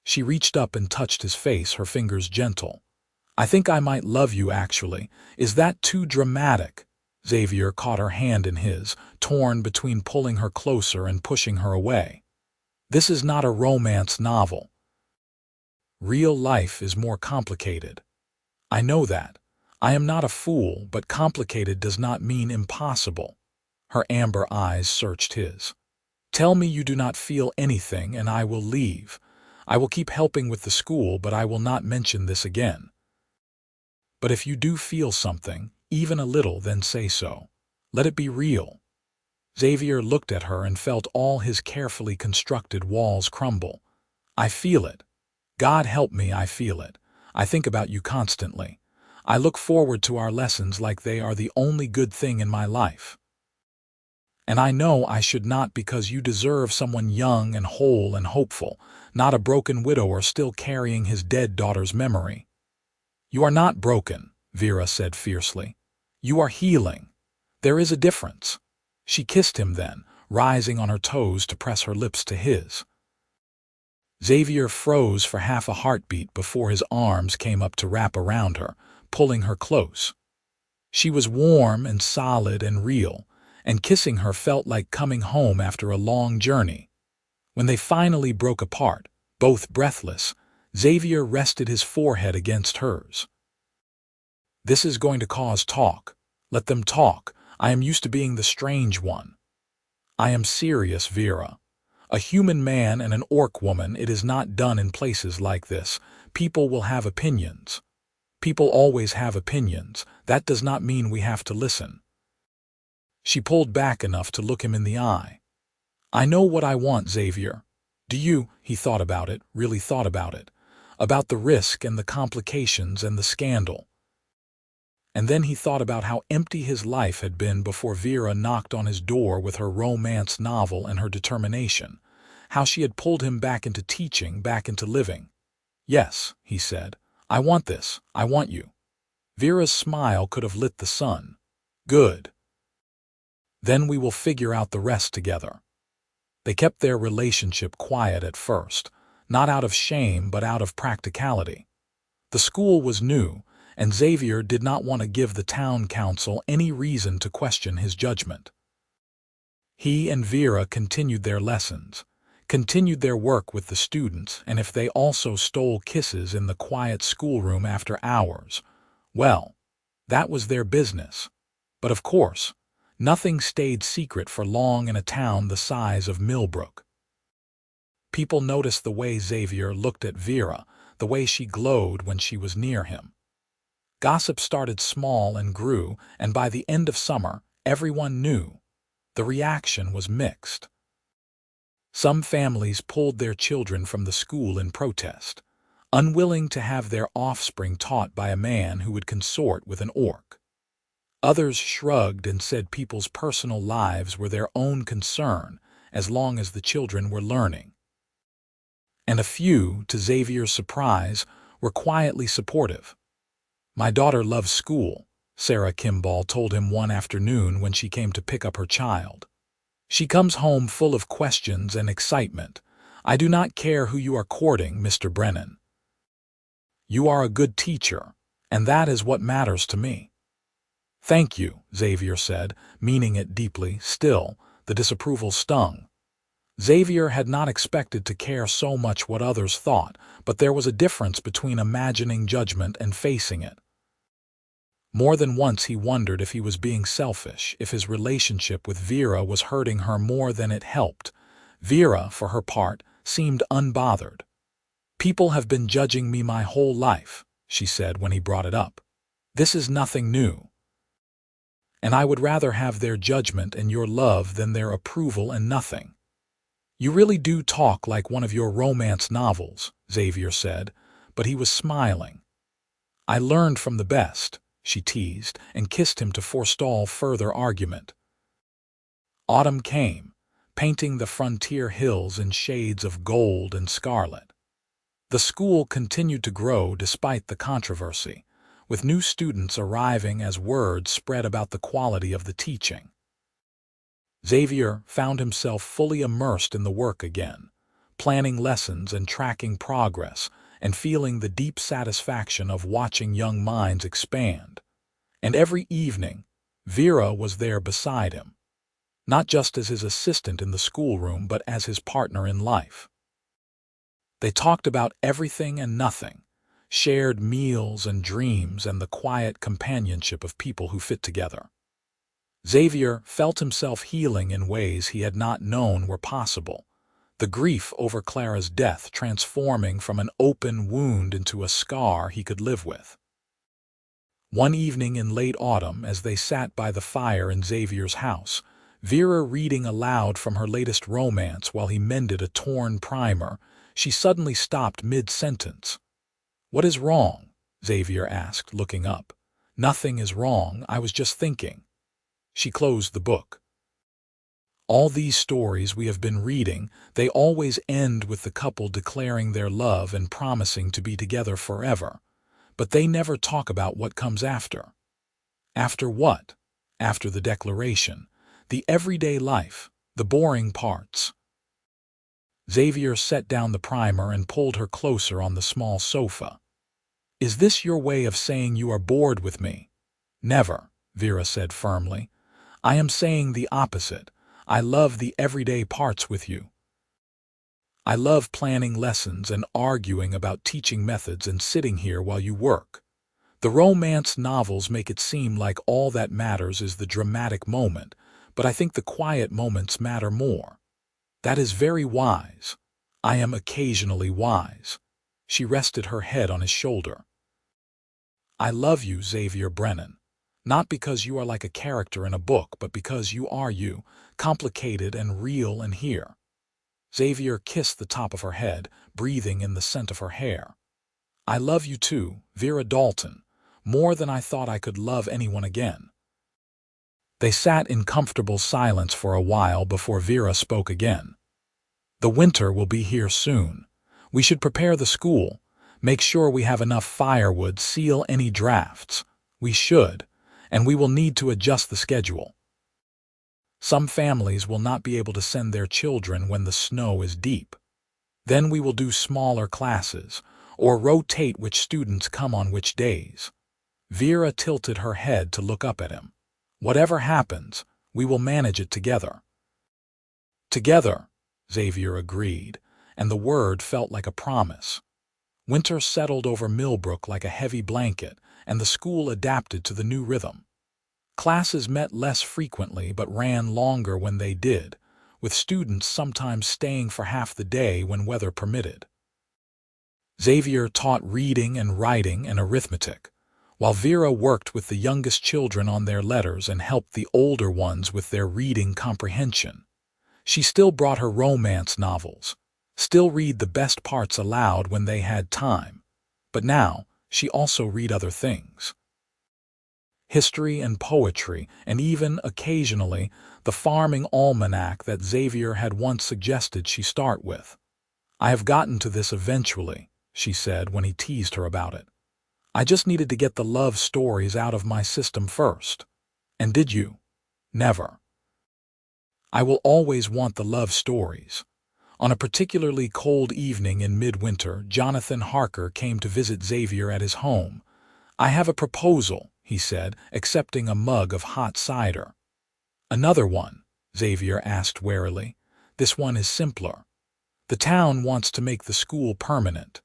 She reached up and touched his face, her fingers gentle. I think I might love you, actually. Is that too dramatic? Xavier caught her hand in his, torn between pulling her closer and pushing her away. This is not a romance novel. Real life is more complicated. I know that. I am not a fool, but complicated does not mean impossible. Her amber eyes searched his. Tell me you do not feel anything and I will leave. I will keep helping with the school, but I will not mention this again. But if you do feel something, even a little, then say so. Let it be real. Xavier looked at her and felt all his carefully constructed walls crumble. I feel it. God help me, I feel it. I think about you constantly. I look forward to our lessons like they are the only good thing in my life. And I know I should not, because you deserve someone young and whole and hopeful, not a broken widower still carrying his dead daughter's memory. You are not broken, Vera said fiercely. You are healing. There is a difference. She kissed him then, rising on her toes to press her lips to his. Xavier froze for half a heartbeat before his arms came up to wrap around her, pulling her close. She was warm and solid and real, and kissing her felt like coming home after a long journey. When they finally broke apart, both breathless, Xavier rested his forehead against hers. This is going to cause talk. Let them talk. I am used to being the strange one. I am serious, Vera. A human man and an orc woman, it is not done in places like this. People will have opinions. People always have opinions. That does not mean we have to listen. She pulled back enough to look him in the eye. I know what I want, Xavier. Do you? He thought about it, really thought about it. About the risk and the complications and the scandal. And then he thought about how empty his life had been before Vera knocked on his door with her romance novel and her determination. How she had pulled him back into teaching, back into living. Yes, he said. I want this. I want you. Vera's smile could have lit the sun. Good. Then we will figure out the rest together. They kept their relationship quiet at first, not out of shame but out of practicality. The school was new, and Xavier did not want to give the town council any reason to question his judgment. He and Vera continued their lessons, continued their work with the students, and if they also stole kisses in the quiet schoolroom after hours, well, that was their business. But of course, nothing stayed secret for long in a town the size of Millbrook. People noticed the way Xavier looked at Vera, the way she glowed when she was near him. Gossip started small and grew, and by the end of summer, everyone knew. The reaction was mixed. Some families pulled their children from the school in protest, unwilling to have their offspring taught by a man who would consort with an orc. Others shrugged and said people's personal lives were their own concern as long as the children were learning. And a few, to Xavier's surprise, were quietly supportive. My daughter loves school, Sarah Kimball told him one afternoon when she came to pick up her child. She comes home full of questions and excitement. I do not care who you are courting, Mr. Brennan. You are a good teacher, and that is what matters to me. Thank you, Xavier said, meaning it deeply. Still, the disapproval stung. Xavier had not expected to care so much what others thought, but there was a difference between imagining judgment and facing it. More than once he wondered if he was being selfish, if his relationship with Vera was hurting her more than it helped. Vera, for her part, seemed unbothered. People have been judging me my whole life, she said when he brought it up. This is nothing new. And I would rather have their judgment and your love than their approval and nothing. You really do talk like one of your romance novels, Xavier said, but he was smiling. I learned from the best, she teased, and kissed him to forestall further argument. Autumn came, painting the frontier hills in shades of gold and scarlet. The school continued to grow despite the controversy, with new students arriving as word spread about the quality of the teaching. Xavier found himself fully immersed in the work again, planning lessons and tracking progress, and feeling the deep satisfaction of watching young minds expand. And every evening, Vera was there beside him, not just as his assistant in the schoolroom but as his partner in life. They talked about everything and nothing, shared meals and dreams and the quiet companionship of people who fit together. Xavier felt himself healing in ways he had not known were possible, the grief over Clara's death transforming from an open wound into a scar he could live with. One evening in late autumn, as they sat by the fire in Xavier's house, Vera reading aloud from her latest romance while he mended a torn primer, She suddenly stopped mid-sentence. "What is wrong?" Xavier asked, looking up. "Nothing is wrong, I was just thinking." She closed the book. "All these stories we have been reading, they always end with the couple declaring their love and promising to be together forever. But they never talk about what comes after." "After what?" "After the declaration. The everyday life, the boring parts." Xavier set down the primer and pulled her closer on the small sofa. "Is this your way of saying you are bored with me?" "Never," Vera said firmly. "I am saying the opposite. I love the everyday parts with you. I love planning lessons and arguing about teaching methods and sitting here while you work. The romance novels make it seem like all that matters is the dramatic moment, but I think the quiet moments matter more." "That is very wise." "I am occasionally wise." She rested her head on his shoulder. "I love you, Xavier Brennan. Not because you are like a character in a book, but because you are you, complicated and real and here." Xavier kissed the top of her head, breathing in the scent of her hair. "I love you too, Vera Dalton, more than I thought I could love anyone again." They sat in comfortable silence for a while before Vera spoke again. "The winter will be here soon. We should prepare the school, make sure we have enough firewood, seal any drafts. We should, and we will need to adjust the schedule. Some families will not be able to send their children when the snow is deep. Then we will do smaller classes, or rotate which students come on which days." Vera tilted her head to look up at him. "Whatever happens, we will manage it together." "Together," Xavier agreed, and the word felt like a promise. Winter settled over Millbrook like a heavy blanket, and the school adapted to the new rhythm. Classes met less frequently but ran longer when they did, with students sometimes staying for half the day when weather permitted. Xavier taught reading and writing and arithmetic, while Vera worked with the youngest children on their letters and helped the older ones with their reading comprehension. She still brought her romance novels, still read the best parts aloud when they had time, but now she also read other things. History and poetry, and even, occasionally, the farming almanac that Xavier had once suggested she start with. "I have gotten to this eventually," she said when he teased her about it. "I just needed to get the love stories out of my system first." "And did you?" "Never. I will always want the love stories." On a particularly cold evening in midwinter, Jonathan Harker came to visit Xavier at his home. "I have a proposal," he said, accepting a mug of hot cider. "Another one?" Xavier asked warily. "This one is simpler. The town wants to make the school permanent.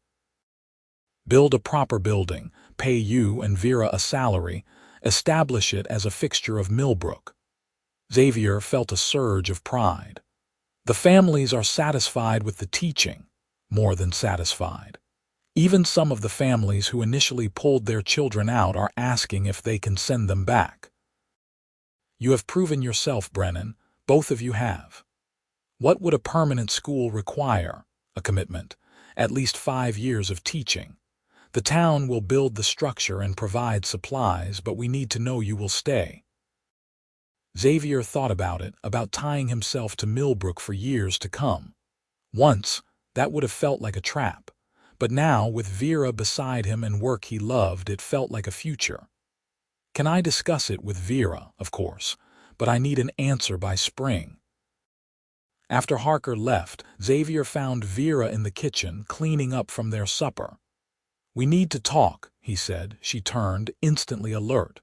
Build a proper building, pay you and Vera a salary, establish it as a fixture of Millbrook." Xavier felt a surge of pride. "The families are satisfied with the teaching, more than satisfied. Even some of the families who initially pulled their children out are asking if they can send them back. You have proven yourself, Brennan. Both of you have. What would a permanent school require? A commitment. At least 5 years of teaching. The town will build the structure and provide supplies, but we need to know you will stay." Xavier thought about it, about tying himself to Millbrook for years to come. Once, that would have felt like a trap. But now, with Vera beside him and work he loved, it felt like a future. "Can I discuss it with Vera, of course, but I need an answer by spring." After Harker left, Xavier found Vera in the kitchen, cleaning up from their supper. "We need to talk," he said. She turned, instantly alert.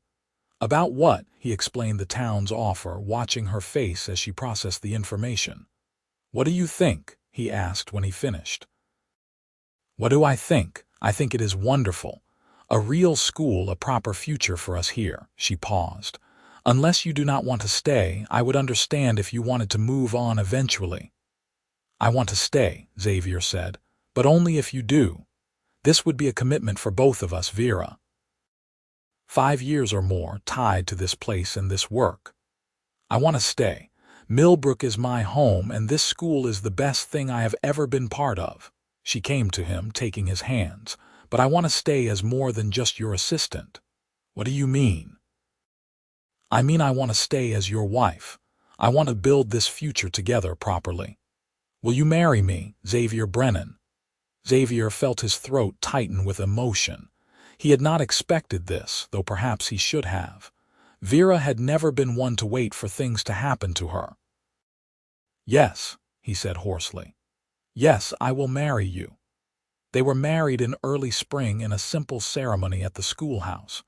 "About what?" He explained the town's offer, watching her face as she processed the information. "What do you think?" he asked when he finished. "What do I think? I think it is wonderful. A real school, a proper future for us here." She paused. "Unless you do not want to stay, I would understand if you wanted to move on eventually." "I want to stay," Xavier said, "but only if you do. This would be a commitment for both of us, Vera. 5 years or more tied to this place and this work. I want to stay. Millbrook is my home, and this school is the best thing I have ever been part of." She came to him, taking his hands. "But I want to stay as more than just your assistant." "What do you mean?" "I mean I want to stay as your wife. I want to build this future together properly. Will you marry me, Xavier Brennan?" Xavier felt his throat tighten with emotion. He had not expected this, though perhaps he should have. Vera had never been one to wait for things to happen to her. "Yes," he said hoarsely. "Yes, I will marry you." They were married in early spring in a simple ceremony at the schoolhouse.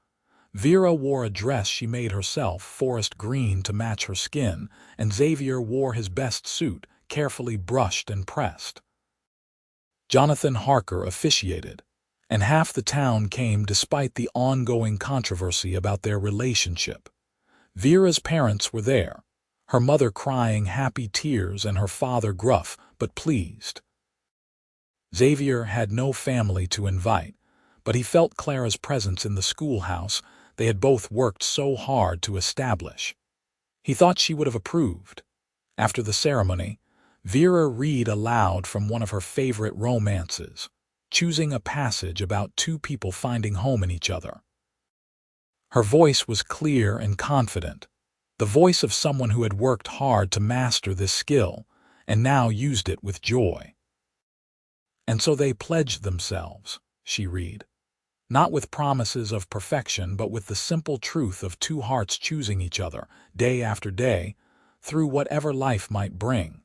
Vera wore a dress she made herself, forest green to match her skin, and Xavier wore his best suit, carefully brushed and pressed. Jonathan Harker officiated, and half the town came despite the ongoing controversy about their relationship. Vera's parents were there, her mother crying happy tears and her father gruff but pleased. Xavier had no family to invite, but he felt Clara's presence in the schoolhouse they had both worked so hard to establish. He thought she would have approved. After the ceremony, Vera read aloud from one of her favorite romances, choosing a passage about two people finding home in each other. Her voice was clear and confident, the voice of someone who had worked hard to master this skill and now used it with joy. "And so they pledged themselves," she read, "not with promises of perfection but with the simple truth of two hearts choosing each other, day after day, through whatever life might bring."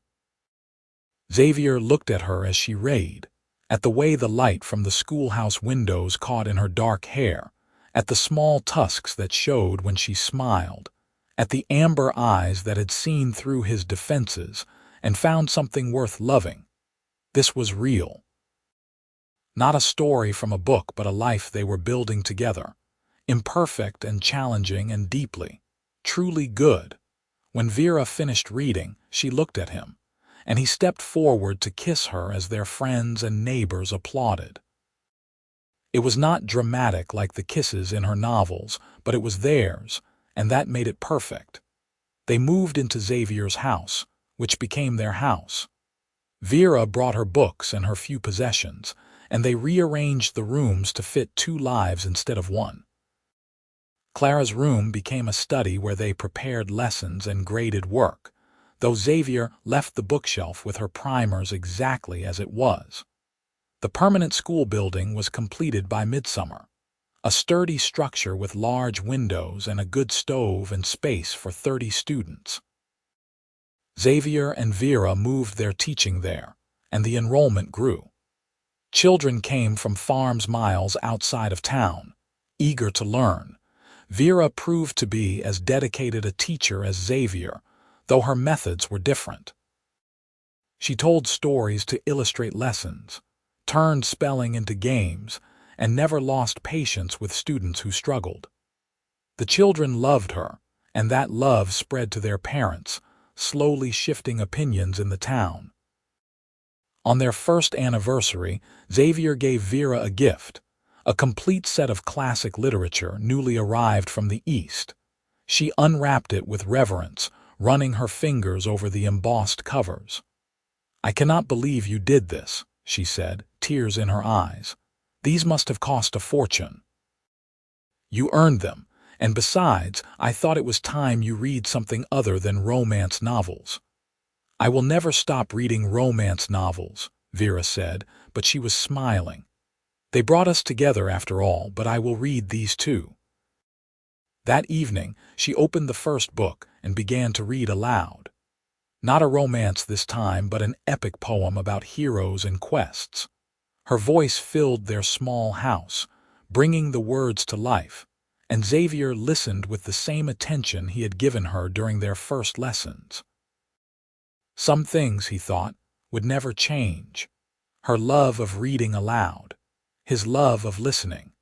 Xavier looked at her as she read, at the way the light from the schoolhouse windows caught in her dark hair, at the small tusks that showed when she smiled, at the amber eyes that had seen through his defenses and found something worth loving. This was real. Not a story from a book, but a life they were building together, imperfect and challenging and deeply, truly good. When Vera finished reading, she looked at him, and he stepped forward to kiss her as their friends and neighbors applauded. It was not dramatic like the kisses in her novels, but it was theirs, and that made it perfect. They moved into Xavier's house, which became their house. Vera brought her books and her few possessions, and they rearranged the rooms to fit two lives instead of one. Clara's room became a study where they prepared lessons and graded work, though Xavier left the bookshelf with her primers exactly as it was. The permanent school building was completed by midsummer, a sturdy structure with large windows and a good stove and space for 30 students. Xavier and Vera moved their teaching there, and the enrollment grew. Children came from farms miles outside of town, eager to learn. Vera proved to be as dedicated a teacher as Xavier, though her methods were different. She told stories to illustrate lessons, turned spelling into games, and never lost patience with students who struggled. The children loved her, and that love spread to their parents, slowly shifting opinions in the town. On their first anniversary, Xavier gave Vera a gift, a complete set of classic literature newly arrived from the East. She unwrapped it with reverence, running her fingers over the embossed covers. "I cannot believe you did this," she said, tears in her eyes. "These must have cost a fortune." "You earned them, and besides, I thought it was time you read something other than romance novels." "I will never stop reading romance novels," Vera said, but she was smiling. "They brought us together after all, but I will read these too." That evening, she opened the first book and began to read aloud. Not a romance this time, but an epic poem about heroes and quests. Her voice filled their small house, bringing the words to life, and Xavier listened with the same attention he had given her during their first lessons. Some things, he thought, would never change. Her love of reading aloud, his love of listening.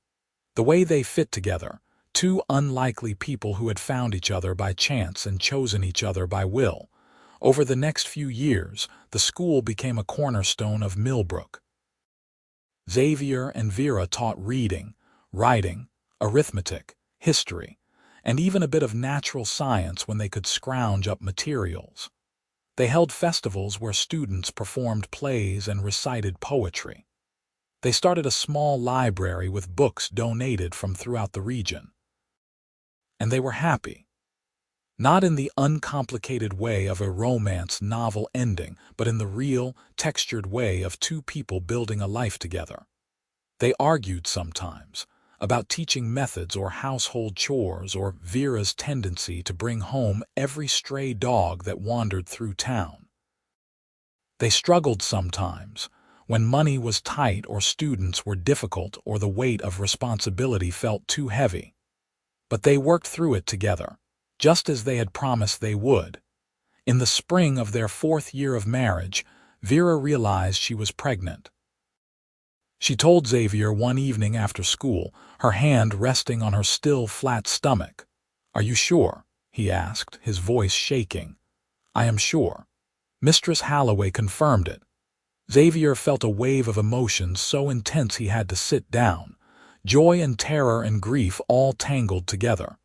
The way they fit together, two unlikely people who had found each other by chance and chosen each other by will. Over the next few years, the school became a cornerstone of Millbrook. Xavier and Vera taught reading, writing, arithmetic, history, and even a bit of natural science when they could scrounge up materials. They held festivals where students performed plays and recited poetry. They started a small library with books donated from throughout the region. And they were happy. Not in the uncomplicated way of a romance novel ending, but in the real, textured way of two people building a life together. They argued sometimes about teaching methods or household chores or Vera's tendency to bring home every stray dog that wandered through town. They struggled sometimes when money was tight or students were difficult or the weight of responsibility felt too heavy. But they worked through it together, just as they had promised they would. In the spring of their 4th year of marriage, Vera realized she was pregnant. She told Xavier one evening after school, her hand resting on her still flat stomach. "Are you sure?" he asked, his voice shaking. "I am sure." Mistress Holloway confirmed it. Xavier felt a wave of emotions so intense he had to sit down, joy and terror and grief all tangled together.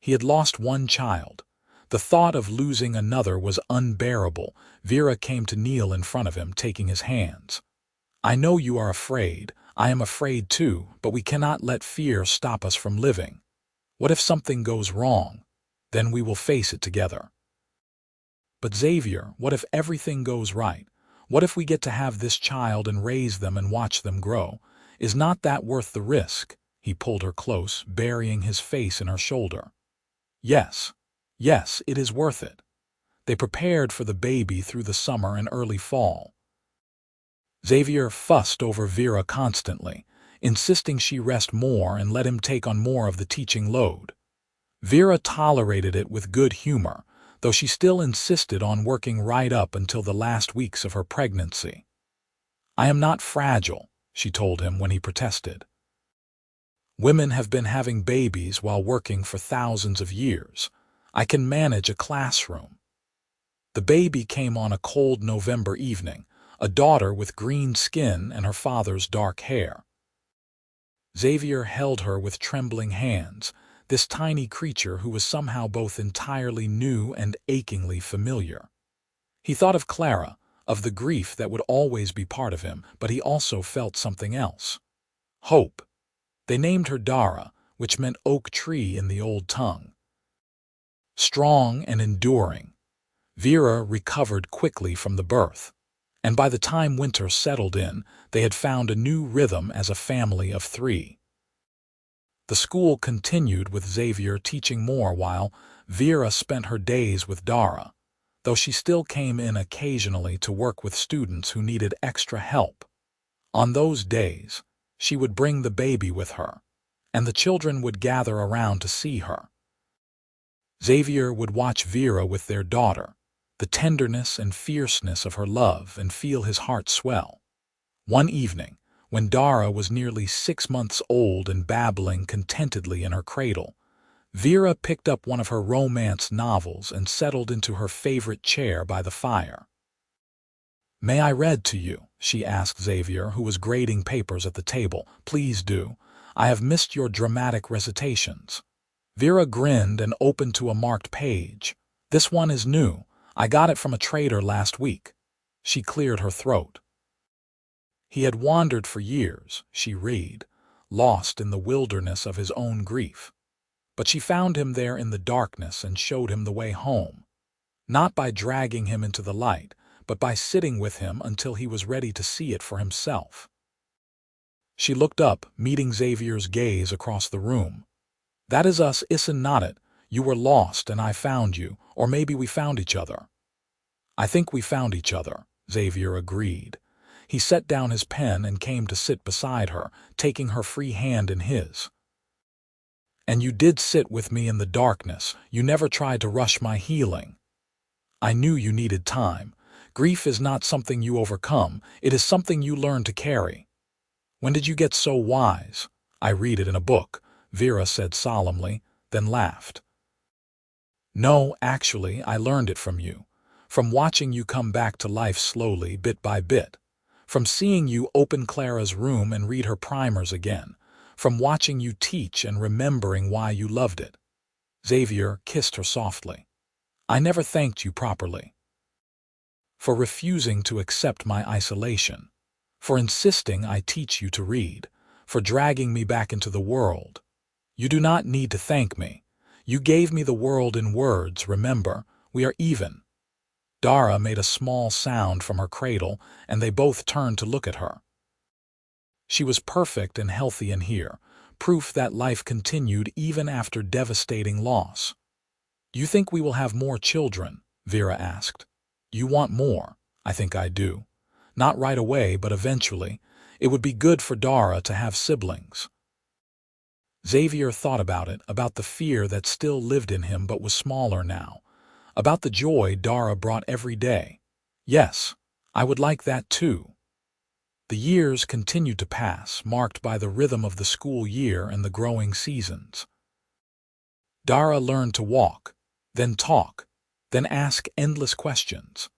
He had lost one child. The thought of losing another was unbearable. Vera came to kneel in front of him, taking his hands. "I know you are afraid. I am afraid too, but we cannot let fear stop us from living. What if something goes wrong? Then we will face it together." "But Xavier, what if everything goes right? What if we get to have this child and raise them and watch them grow? Is not that worth the risk?" He pulled her close, burying his face in her shoulder. Yes, yes, it is worth it. They prepared for the baby through the summer and early fall. Xavier fussed over Vera constantly, insisting she rest more and let him take on more of the teaching load. Vera tolerated it with good humor, though she still insisted on working right up until the last weeks of her pregnancy. "I am not fragile," she told him when he protested. "Women have been having babies while working for thousands of years. I can manage a classroom." The baby came on a cold November evening, a daughter with green skin and her father's dark hair. Xavier held her with trembling hands, this tiny creature who was somehow both entirely new and achingly familiar. He thought of Clara, of the grief that would always be part of him, but he also felt something else. Hope. They named her Dara, which meant oak tree in the old tongue. Strong and enduring, Vera recovered quickly from the birth, and by the time winter settled in, they had found a new rhythm as a family of 3. The school continued with Xavier teaching more while Vera spent her days with Dara, though she still came in occasionally to work with students who needed extra help. On those days, she would bring the baby with her, and the children would gather around to see her. Xavier would watch Vera with their daughter, the tenderness and fierceness of her love, and feel his heart swell. One evening, when Dara was nearly 6 months old and babbling contentedly in her cradle, Vera picked up one of her romance novels and settled into her favorite chair by the fire. "May I read to you?" she asked Xavier, who was grading papers at the table. "Please do. I have missed your dramatic recitations." Vera grinned and opened to a marked page. "This one is new. I got it from a trader last week." She cleared her throat. He had wandered for years, she read, lost in the wilderness of his own grief. But she found him there in the darkness and showed him the way home, not by dragging him into the light, but by sitting with him until he was ready to see it for himself. She looked up, meeting Xavier's gaze across the room. "That is us, isn't not it? You were lost and I found you, or maybe we found each other." "I think we found each other," Xavier agreed. He set down his pen and came to sit beside her, taking her free hand in his. "And you did sit with me in the darkness. You never tried to rush my healing. I knew you needed time. Grief is not something you overcome. It is something you learn to carry." "When did you get so wise?" "I read it in a book," Vera said solemnly, then laughed. "No, actually, I learned it from you. From watching you come back to life slowly, bit by bit. From seeing you open Clara's room and read her primers again. From watching you teach and remembering why you loved it." Xavier kissed her softly. "I never thanked you properly." for refusing to accept my isolation, for insisting I teach you to read, for dragging me back into the world. You do not need to thank me. You gave me the world in words, remember, we are even." Dara made a small sound from her cradle, and they both turned to look at her. She was perfect and healthy in here, proof that life continued even after devastating loss. "You think we will have more children?" Vera asked. "You want more?" "I think I do. Not right away, but eventually. It would be good for Dara to have siblings." Xavier thought about it, about the fear that still lived in him but was smaller now, about the joy Dara brought every day. "Yes, I would like that too." The years continued to pass, marked by the rhythm of the school year and the growing seasons. Dara learned to walk, then talk, then ask endless questions.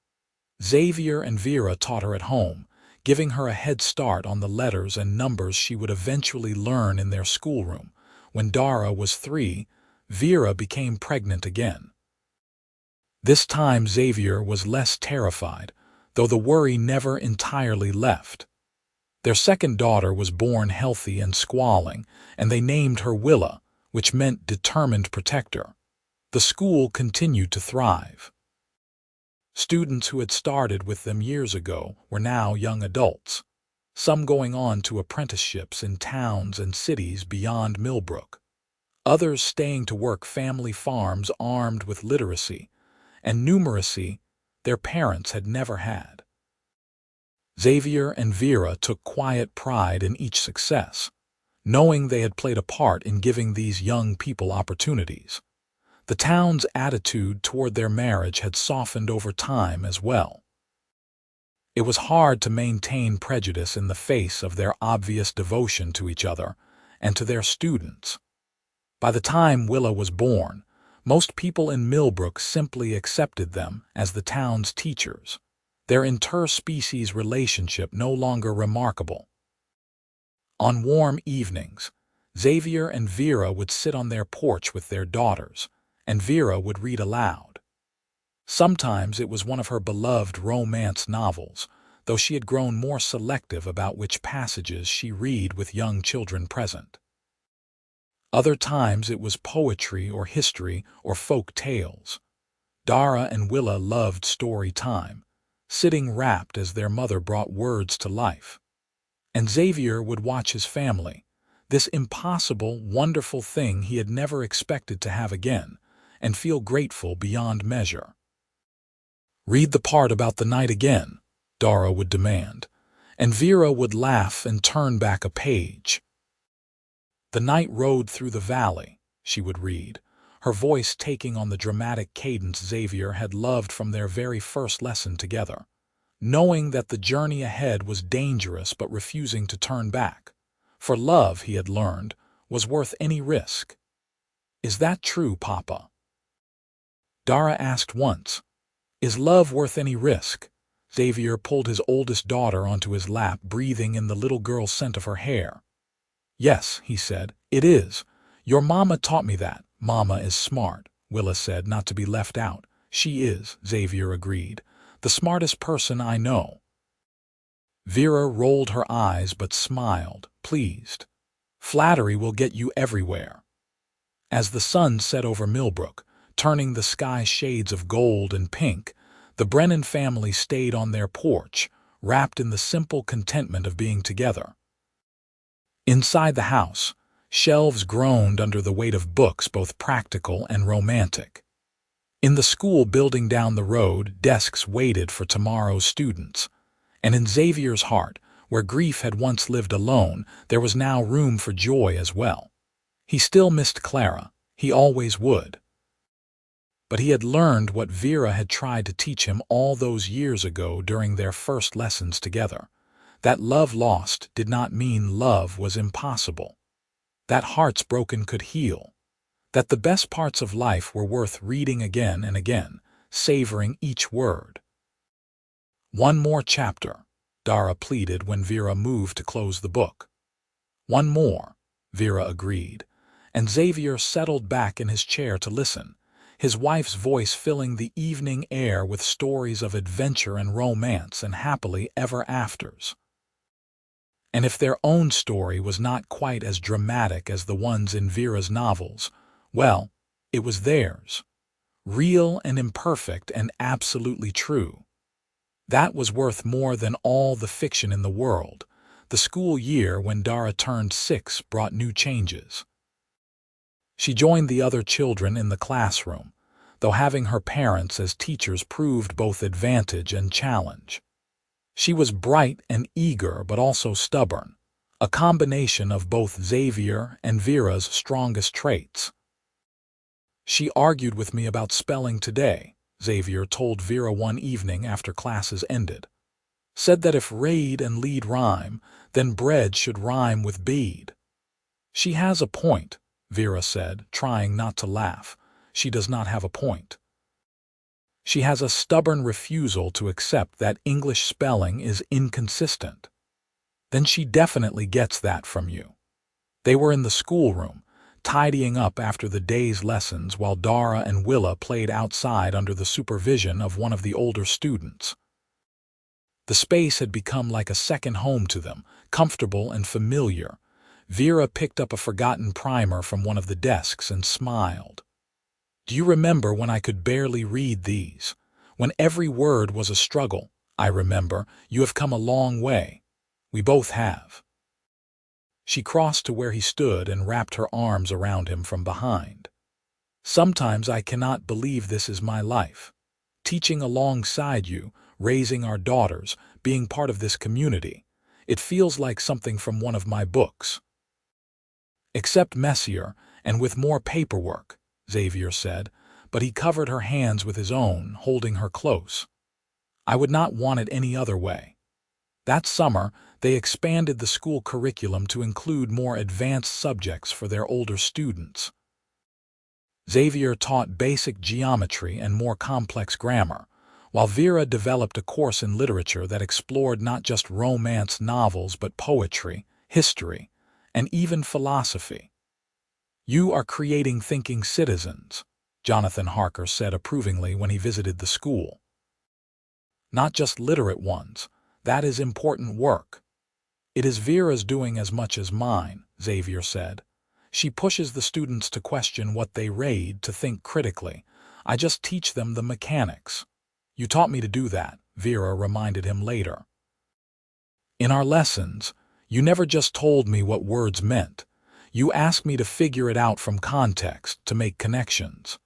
Xavier and Vera taught her at home, giving her a head start on the letters and numbers she would eventually learn in their schoolroom. When Dara was 3, Vera became pregnant again. This time Xavier was less terrified, though the worry never entirely left. Their second daughter was born healthy and squalling, and they named her Willa, which meant determined protector. The school continued to thrive. Students who had started with them years ago were now young adults, some going on to apprenticeships in towns and cities beyond Millbrook, others staying to work family farms armed with literacy and numeracy their parents had never had. Xavier and Vera took quiet pride in each success, knowing they had played a part in giving these young people opportunities. The town's attitude toward their marriage had softened over time as well. It was hard to maintain prejudice in the face of their obvious devotion to each other and to their students. By the time Willa was born, most people in Millbrook simply accepted them as the town's teachers, their interspecies relationship no longer remarkable. On warm evenings, Xavier and Vera would sit on their porch with their daughters, and Vera would read aloud. Sometimes it was one of her beloved romance novels, though she had grown more selective about which passages she read with young children present. Other times it was poetry or history or folk tales. Dara and Willa loved story time, sitting rapt as their mother brought words to life. And Xavier would watch his family, this impossible, wonderful thing he had never expected to have again, and feel grateful beyond measure. "Read the part about the night again," Dara would demand, and Vera would laugh and turn back a page. "The night rode through the valley," she would read, her voice taking on the dramatic cadence Xavier had loved from their very first lesson together, knowing that the journey ahead was dangerous but refusing to turn back, for love, he had learned, was worth any risk. "Is that true, Papa?" Dara asked once. "Is love worth any risk?" Xavier pulled his oldest daughter onto his lap, breathing in the little girl's scent of her hair. "Yes," he said, "it is. Your mama taught me that." "Mama is smart," Willa said, not to be left out. "She is," Xavier agreed. "The smartest person I know." Vera rolled her eyes but smiled, pleased. "Flattery will get you everywhere." As the sun set over Millbrook, turning the sky shades of gold and pink, the Brennan family stayed on their porch, wrapped in the simple contentment of being together. Inside the house, shelves groaned under the weight of books both practical and romantic. In the school building down the road, desks waited for tomorrow's students. And in Xavier's heart, where grief had once lived alone, there was now room for joy as well. He still missed Clara. He always would. But he had learned what Vera had tried to teach him all those years ago during their first lessons together. That love lost did not mean love was impossible. That hearts broken could heal. That the best parts of life were worth reading again and again, savoring each word. "One more chapter," Dara pleaded when Vera moved to close the book. "One more," Vera agreed, and Xavier settled back in his chair to listen, his wife's voice filling the evening air with stories of adventure and romance and happily ever afters. And if their own story was not quite as dramatic as the ones in Vera's novels, well, it was theirs. Real and imperfect and absolutely true. That was worth more than all the fiction in the world. The school year when Dara turned 6 brought new changes. She joined the other children in the classroom, though having her parents as teachers proved both advantage and challenge. She was bright and eager but also stubborn, a combination of both Xavier and Vera's strongest traits. "She argued with me about spelling today," Xavier told Vera one evening after classes ended. "Said that if raid and lead rhyme, then bread should rhyme with bead." "She has a point," Vera said, trying not to laugh. "She does not have a point. She has a stubborn refusal to accept that English spelling is inconsistent." "Then she definitely gets that from you." They were in the schoolroom, tidying up after the day's lessons while Dara and Willa played outside under the supervision of one of the older students. The space had become like a second home to them, comfortable and familiar. Vera picked up a forgotten primer from one of the desks and smiled. "Do you remember when I could barely read these? When every word was a struggle? I remember. You have come a long way. We both have." She crossed to where he stood and wrapped her arms around him from behind. "Sometimes I cannot believe this is my life. Teaching alongside you, raising our daughters, being part of this community. It feels like something from one of my books." "Except messier, and with more paperwork," Xavier said, but he covered her hands with his own, holding her close. "I would not want it any other way." That summer, they expanded the school curriculum to include more advanced subjects for their older students. Xavier taught basic geometry and more complex grammar, while Vera developed a course in literature that explored not just romance novels but poetry, history, and even philosophy. "You are creating thinking citizens," Jonathan Harker said approvingly when he visited the school. "Not just literate ones. That is important work." "It is Vera's doing as much as mine," Xavier said. "She pushes the students to question what they read, to think critically. I just teach them the mechanics." "You taught me to do that," Vera reminded him later. "In our lessons, you never just told me what words meant. You asked me to figure it out from context, to make connections.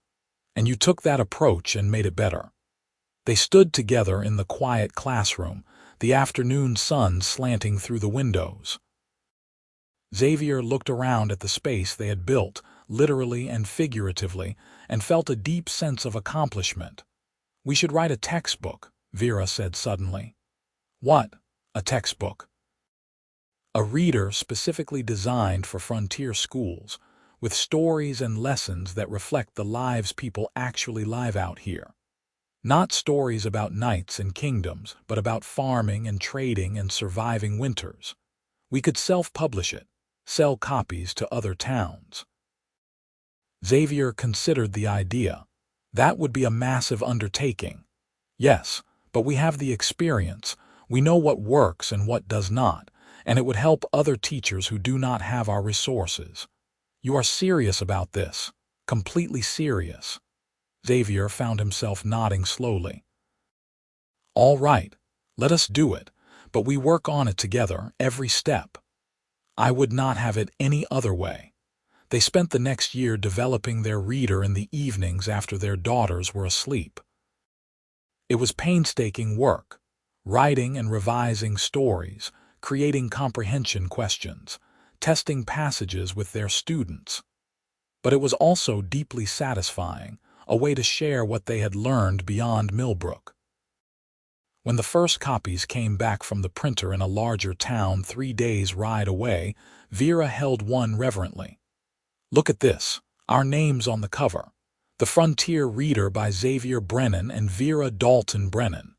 And you took that approach and made it better." They stood together in the quiet classroom, the afternoon sun slanting through the windows. Xavier looked around at the space they had built, literally and figuratively, and felt a deep sense of accomplishment. "We should write a textbook," Vera said suddenly. "What? A textbook?" "A reader specifically designed for frontier schools, with stories and lessons that reflect the lives people actually live out here. Not stories about knights and kingdoms, but about farming and trading and surviving winters. We could self-publish it, sell copies to other towns." Xavier considered the idea. "That would be a massive undertaking." "Yes, but we have the experience. We know what works and what does not, and it would help other teachers who do not have our resources." "You are serious about this?" "Completely serious." Xavier found himself nodding slowly. "All right, let us do it, but we work on it together, every step." "I would not have it any other way." They spent the next year developing their reader in the evenings after their daughters were asleep. It was painstaking work, writing and revising stories, creating comprehension questions, testing passages with their students. But it was also deeply satisfying, a way to share what they had learned beyond Millbrook. When the first copies came back from the printer in a larger town 3 days' ride away, Vera held one reverently. "Look at this, our names on the cover. The Frontier Reader by Xavier Brennan and Vera Dalton Brennan.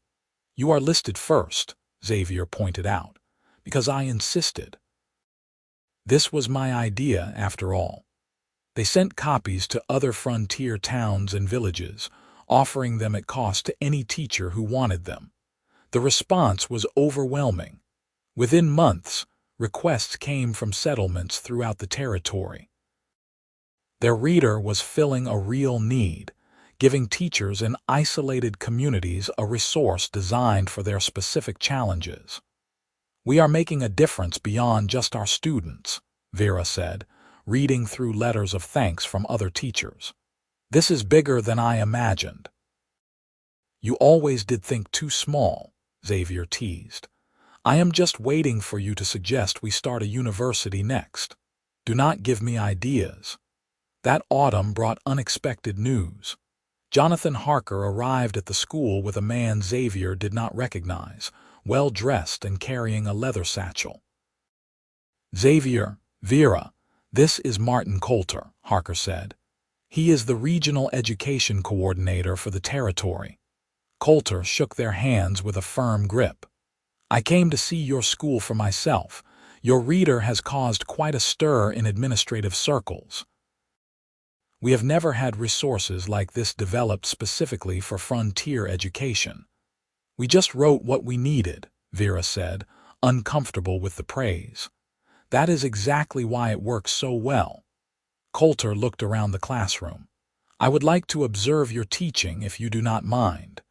You are listed first," Xavier pointed out, "because I insisted. This was my idea, after all." They sent copies to other frontier towns and villages, offering them at cost to any teacher who wanted them. The response was overwhelming. Within months, requests came from settlements throughout the territory. Their reader was filling a real need, giving teachers in isolated communities a resource designed for their specific challenges. "We are making a difference beyond just our students," Vera said, reading through letters of thanks from other teachers. "This is bigger than I imagined." "You always did think too small," Xavier teased. "I am just waiting for you to suggest we start a university next. Do not give me ideas." That autumn brought unexpected news. Jonathan Harker arrived at the school with a man Xavier did not recognize, well-dressed and carrying a leather satchel. "Xavier, Vera, this is Martin Coulter," Harker said. "He is the regional education coordinator for the territory." Coulter shook their hands with a firm grip. "I came to see your school for myself. Your reader has caused quite a stir in administrative circles. We have never had resources like this developed specifically for frontier education. We just wrote what we needed," Vera said, uncomfortable with the praise. "That is exactly why it works so well." Coulter looked around the classroom. "I would like to observe your teaching if you do not mind.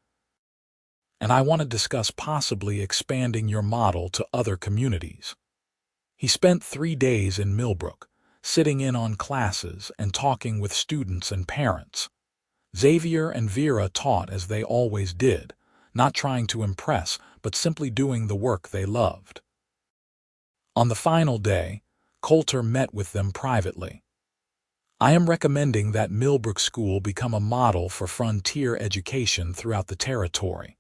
And I want to discuss possibly expanding your model to other communities." He spent 3 days in Millbrook, sitting in on classes and talking with students and parents. Xavier and Vera taught as they always did, not trying to impress, but simply doing the work they loved. On the final day, Coulter met with them privately. "I am recommending that Millbrook School become a model for frontier education throughout the territory.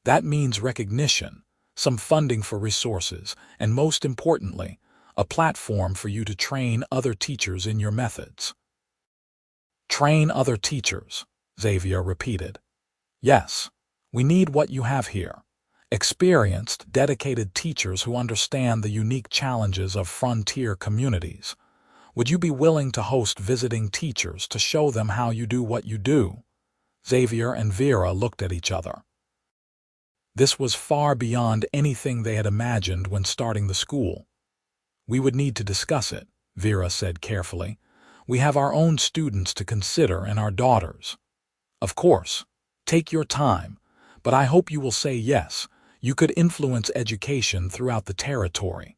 That means recognition, some funding for resources, and most importantly, a platform for you to train other teachers in your methods." "Train other teachers," Xavier repeated. "Yes, we need what you have here. Experienced, dedicated teachers who understand the unique challenges of frontier communities. Would you be willing to host visiting teachers to show them how you do what you do?" Xavier and Vera looked at each other. This was far beyond anything they had imagined when starting the school. "We would need to discuss it," Vera said carefully. "We have our own students to consider and our daughters." "Of course, take your time, but I hope you will say yes. You could influence education throughout the territory."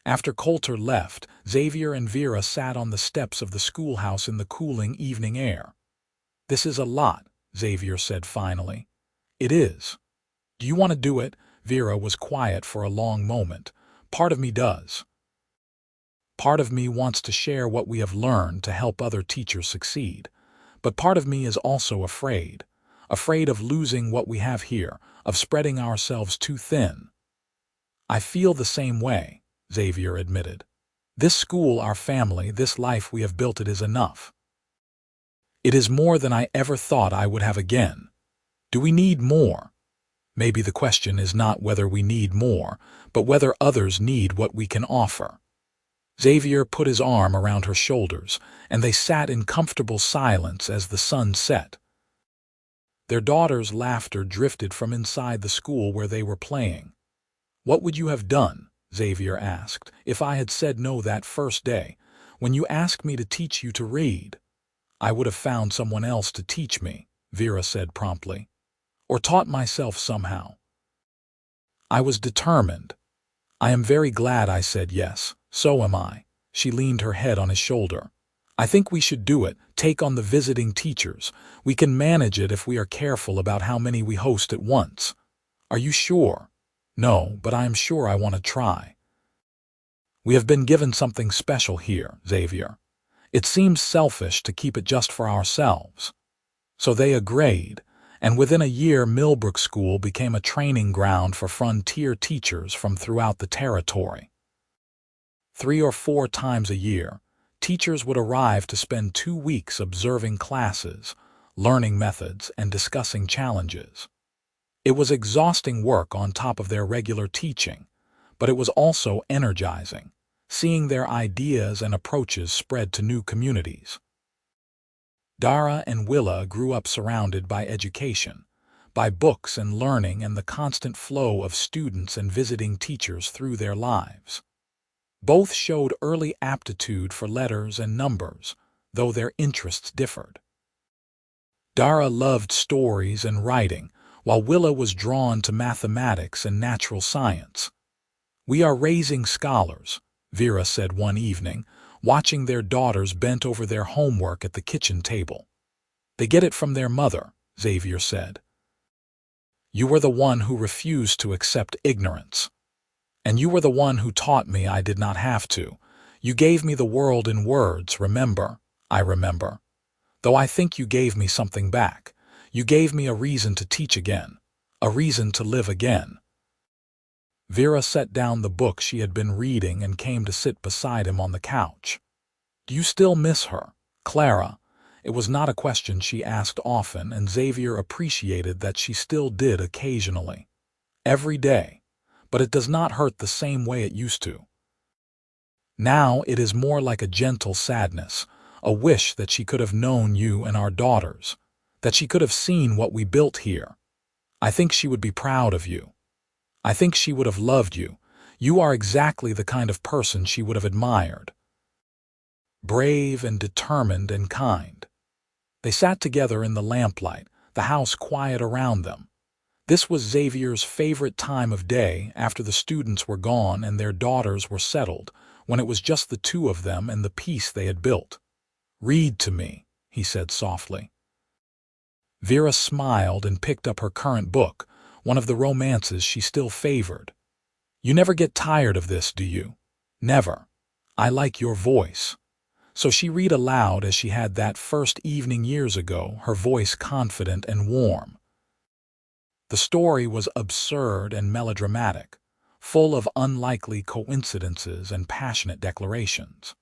After Coulter left, Xavier and Vera sat on the steps of the schoolhouse in the cooling evening air. "This is a lot," Xavier said finally. "It is." "Do you want to do it?" Vera was quiet for a long moment. "Part of me does. Part of me wants to share what we have learned to help other teachers succeed. But part of me is also afraid of losing what we have here, of spreading ourselves too thin." "I feel the same way," Xavier admitted. "This school, our family, this life we have built, it is enough. It is more than I ever thought I would have again. Do we need more? Maybe the question is not whether we need more, but whether others need what we can offer." Xavier put his arm around her shoulders, and they sat in comfortable silence as the sun set. Their daughter's laughter drifted from inside the school where they were playing. "What would you have done," Xavier asked, "if I had said no that first day, when you asked me to teach you to read?" "I would have found someone else to teach me," Vera said promptly. "Or taught myself somehow. I was determined. I am very glad I said yes, so am I." She leaned her head on his shoulder. "I think we should do it, take on the visiting teachers. We can manage it if we are careful about how many we host at once." "Are you sure?" "No, but I am sure I want to try. We have been given something special here, Xavier. It seems selfish to keep it just for ourselves." So they agreed, and within a year Millbrook School became a training ground for frontier teachers from throughout the territory. 3 or 4 times a year, teachers would arrive to spend 2 weeks observing classes, learning methods, and discussing challenges. It was exhausting work on top of their regular teaching, but it was also energizing, seeing their ideas and approaches spread to new communities. Dara and Willa grew up surrounded by education, by books and learning and the constant flow of students and visiting teachers through their lives. Both showed early aptitude for letters and numbers, though their interests differed. Dara loved stories and writing, while Willa was drawn to mathematics and natural science. "We are raising scholars," Vera said one evening, watching their daughters bent over their homework at the kitchen table. "They get it from their mother," Xavier said. "You were the one who refused to accept ignorance. And you were the one who taught me I did not have to. You gave me the world in words, remember? I remember. Though I think you gave me something back. You gave me a reason to teach again, a reason to live again." Vera set down the book she had been reading and came to sit beside him on the couch. "Do you still miss her, Clara?" It was not a question she asked often, and Xavier appreciated that she still did occasionally. "Every day. But it does not hurt the same way it used to. Now it is more like a gentle sadness, a wish that she could have known you and our daughters, that she could have seen what we built here. I think she would be proud of you. I think she would have loved you. You are exactly the kind of person she would have admired. Brave and determined and kind." They sat together in the lamplight, the house quiet around them. This was Xavier's favorite time of day after the students were gone and their daughters were settled, when it was just the two of them and the peace they had built. "Read to me," he said softly. Vera smiled and picked up her current book, one of the romances she still favored. "You never get tired of this, do you?" "Never. I like your voice." So she read aloud as she had that first evening years ago, her voice confident and warm. The story was absurd and melodramatic, full of unlikely coincidences and passionate declarations.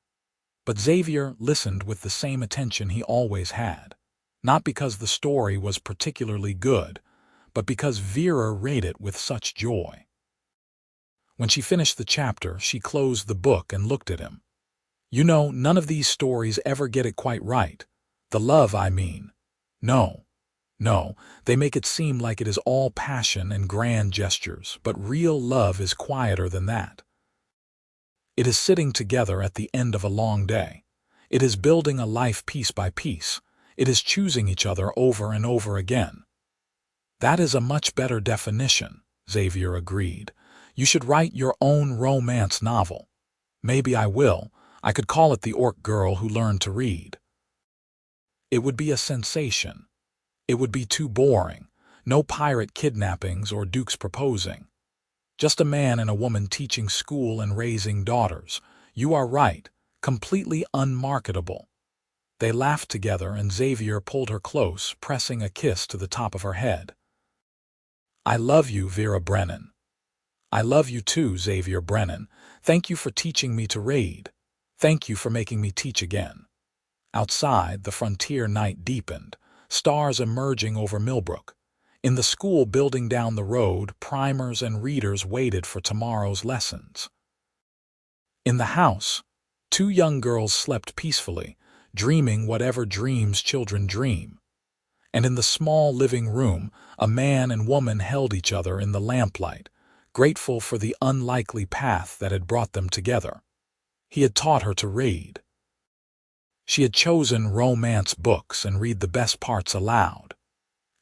But Xavier listened with the same attention he always had, not because the story was particularly good, but because Vera read it with such joy. When she finished the chapter, she closed the book and looked at him. "You know, none of these stories ever get it quite right. The love, I mean. No, they make it seem like it is all passion and grand gestures, but real love is quieter than that. It is sitting together at the end of a long day. It is building a life piece by piece. It is choosing each other over and over again." "That is a much better definition," Xavier agreed. "You should write your own romance novel." "Maybe I will. I could call it The Orc Girl Who Learned to Read." "It would be a sensation. It would be too boring. No pirate kidnappings or dukes proposing. Just a man and a woman teaching school and raising daughters. You are right, completely unmarketable." They laughed together and Xavier pulled her close, pressing a kiss to the top of her head. "I love you, Vera Brennan." "I love you too, Xavier Brennan. Thank you for teaching me to read. Thank you for making me teach again." Outside, the frontier night deepened, stars emerging over Millbrook. In the school building down the road, primers and readers waited for tomorrow's lessons. In the house, two young girls slept peacefully, dreaming whatever dreams children dream. And in the small living room, a man and woman held each other in the lamplight, grateful for the unlikely path that had brought them together. He had taught her to read. She had chosen romance books and read the best parts aloud.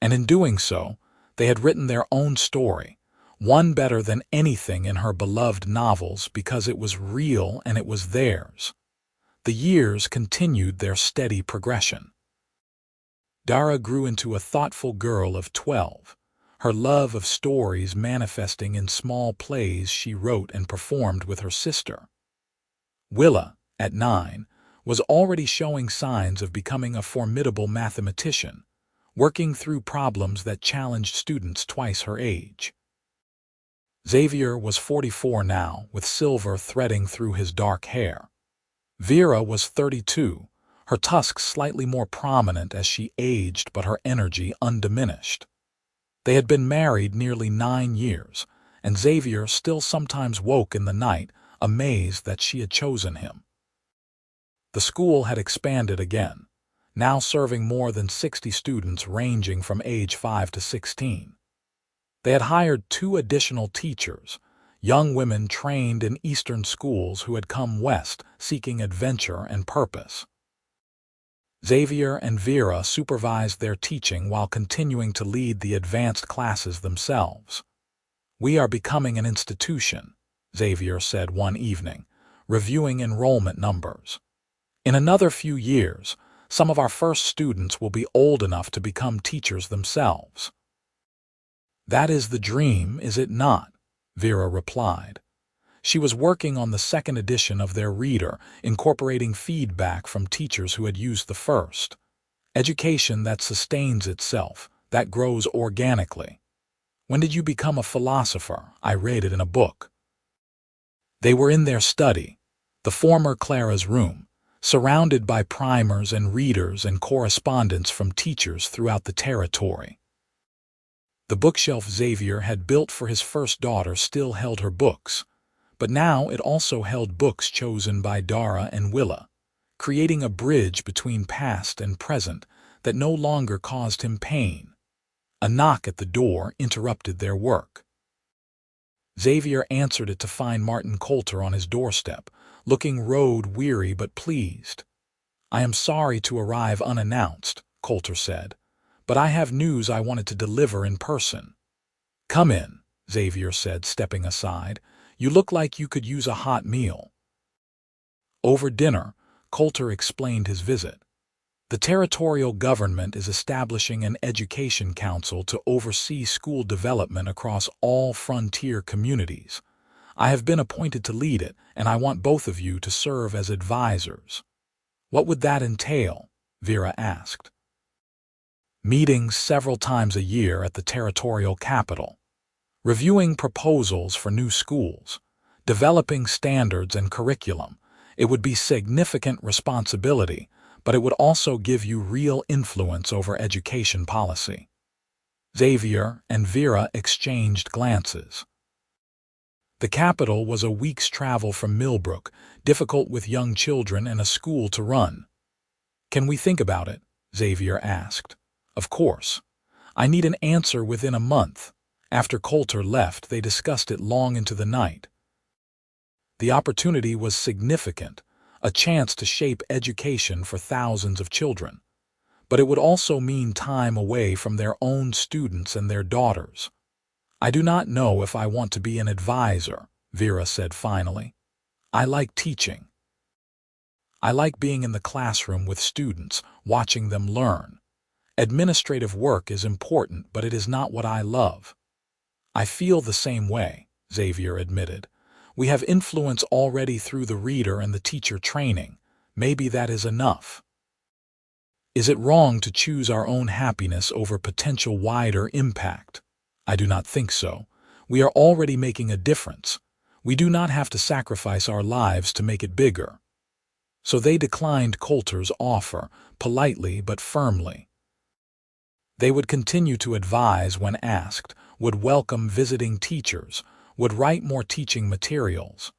And in doing so, they had written their own story, one better than anything in her beloved novels because it was real and it was theirs. The years continued their steady progression. Dara grew into a thoughtful girl of 12, her love of stories manifesting in small plays she wrote and performed with her sister. Willa, at 9, was already showing signs of becoming a formidable mathematician, working through problems that challenged students twice her age. Xavier was 44 now, with silver threading through his dark hair. Vera was 32, her tusks slightly more prominent as she aged but her energy undiminished. They had been married nearly 9 years, and Xavier still sometimes woke in the night, amazed that she had chosen him. The school had expanded again, now serving more than 60 students ranging from age 5 to 16. They had hired 2 additional teachers, young women trained in Eastern schools who had come west seeking adventure and purpose. Xavier and Vera supervised their teaching while continuing to lead the advanced classes themselves. "We are becoming an institution," Xavier said one evening, reviewing enrollment numbers. "In another few years, some of our first students will be old enough to become teachers themselves." "That is the dream, is it not?" Vera replied. She was working on the second edition of their reader, incorporating feedback from teachers who had used the first. Education that sustains itself, that grows organically. "When did you become a philosopher?" I read it in a book. They were in their study, the former Clara's room, surrounded by primers and readers and correspondence from teachers throughout the territory. The bookshelf Xavier had built for his first daughter still held her books, but now it also held books chosen by Dara and Willa, creating a bridge between past and present that no longer caused him pain. A knock at the door interrupted their work. Xavier answered it to find Martin Coulter on his doorstep, looking road-weary but pleased. "I am sorry to arrive unannounced," Coulter said, "but I have news I wanted to deliver in person." "Come in," Xavier said, stepping aside. "You look like you could use a hot meal." Over dinner, Coulter explained his visit. The territorial government is establishing an education council to oversee school development across all frontier communities. I have been appointed to lead it, and I want both of you to serve as advisors. "What would that entail?" Vera asked. "Meetings several times a year at the territorial capital, reviewing proposals for new schools, developing standards and curriculum. It would be significant responsibility, but it would also give you real influence over education policy." Xavier and Vera exchanged glances. The capital was a week's travel from Millbrook, difficult with young children and a school to run. "Can we think about it?" Xavier asked. "Of course. I need an answer within a month." After Coulter left, they discussed it long into the night. The opportunity was significant, a chance to shape education for thousands of children. But it would also mean time away from their own students and their daughters. "I do not know if I want to be an advisor," Vera said finally. "I like teaching. I like being in the classroom with students, watching them learn. Administrative work is important, but it is not what I love." "I feel the same way," Xavier admitted. "We have influence already through the reader and the teacher training. Maybe that is enough." "Is it wrong to choose our own happiness over potential wider impact?" "I do not think so. We are already making a difference. We do not have to sacrifice our lives to make it bigger." So they declined Coulter's offer, politely but firmly. They would continue to advise when asked, would welcome visiting teachers, would write more teaching materials.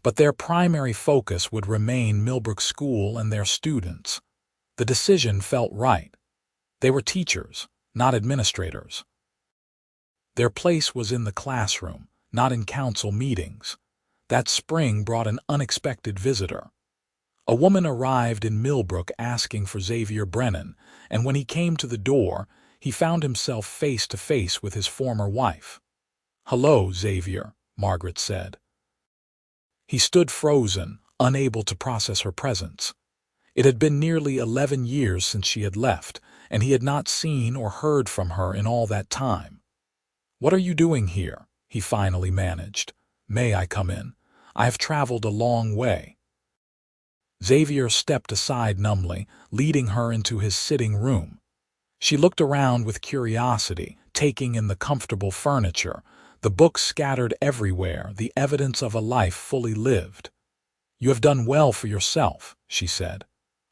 But their primary focus would remain Millbrook School and their students. The decision felt right. They were teachers, not administrators. Their place was in the classroom, not in council meetings. That spring brought an unexpected visitor. A woman arrived in Millbrook asking for Xavier Brennan, and when he came to the door, he found himself face to face with his former wife. "Hello, Xavier," Margaret said. He stood frozen, unable to process her presence. It had been nearly 11 years since she had left, and he had not seen or heard from her in all that time. "What are you doing here?" he finally managed. "May I come in? I have traveled a long way." Xavier stepped aside numbly, leading her into his sitting room. She looked around with curiosity, taking in the comfortable furniture, the books scattered everywhere, the evidence of a life fully lived. "You have done well for yourself," she said.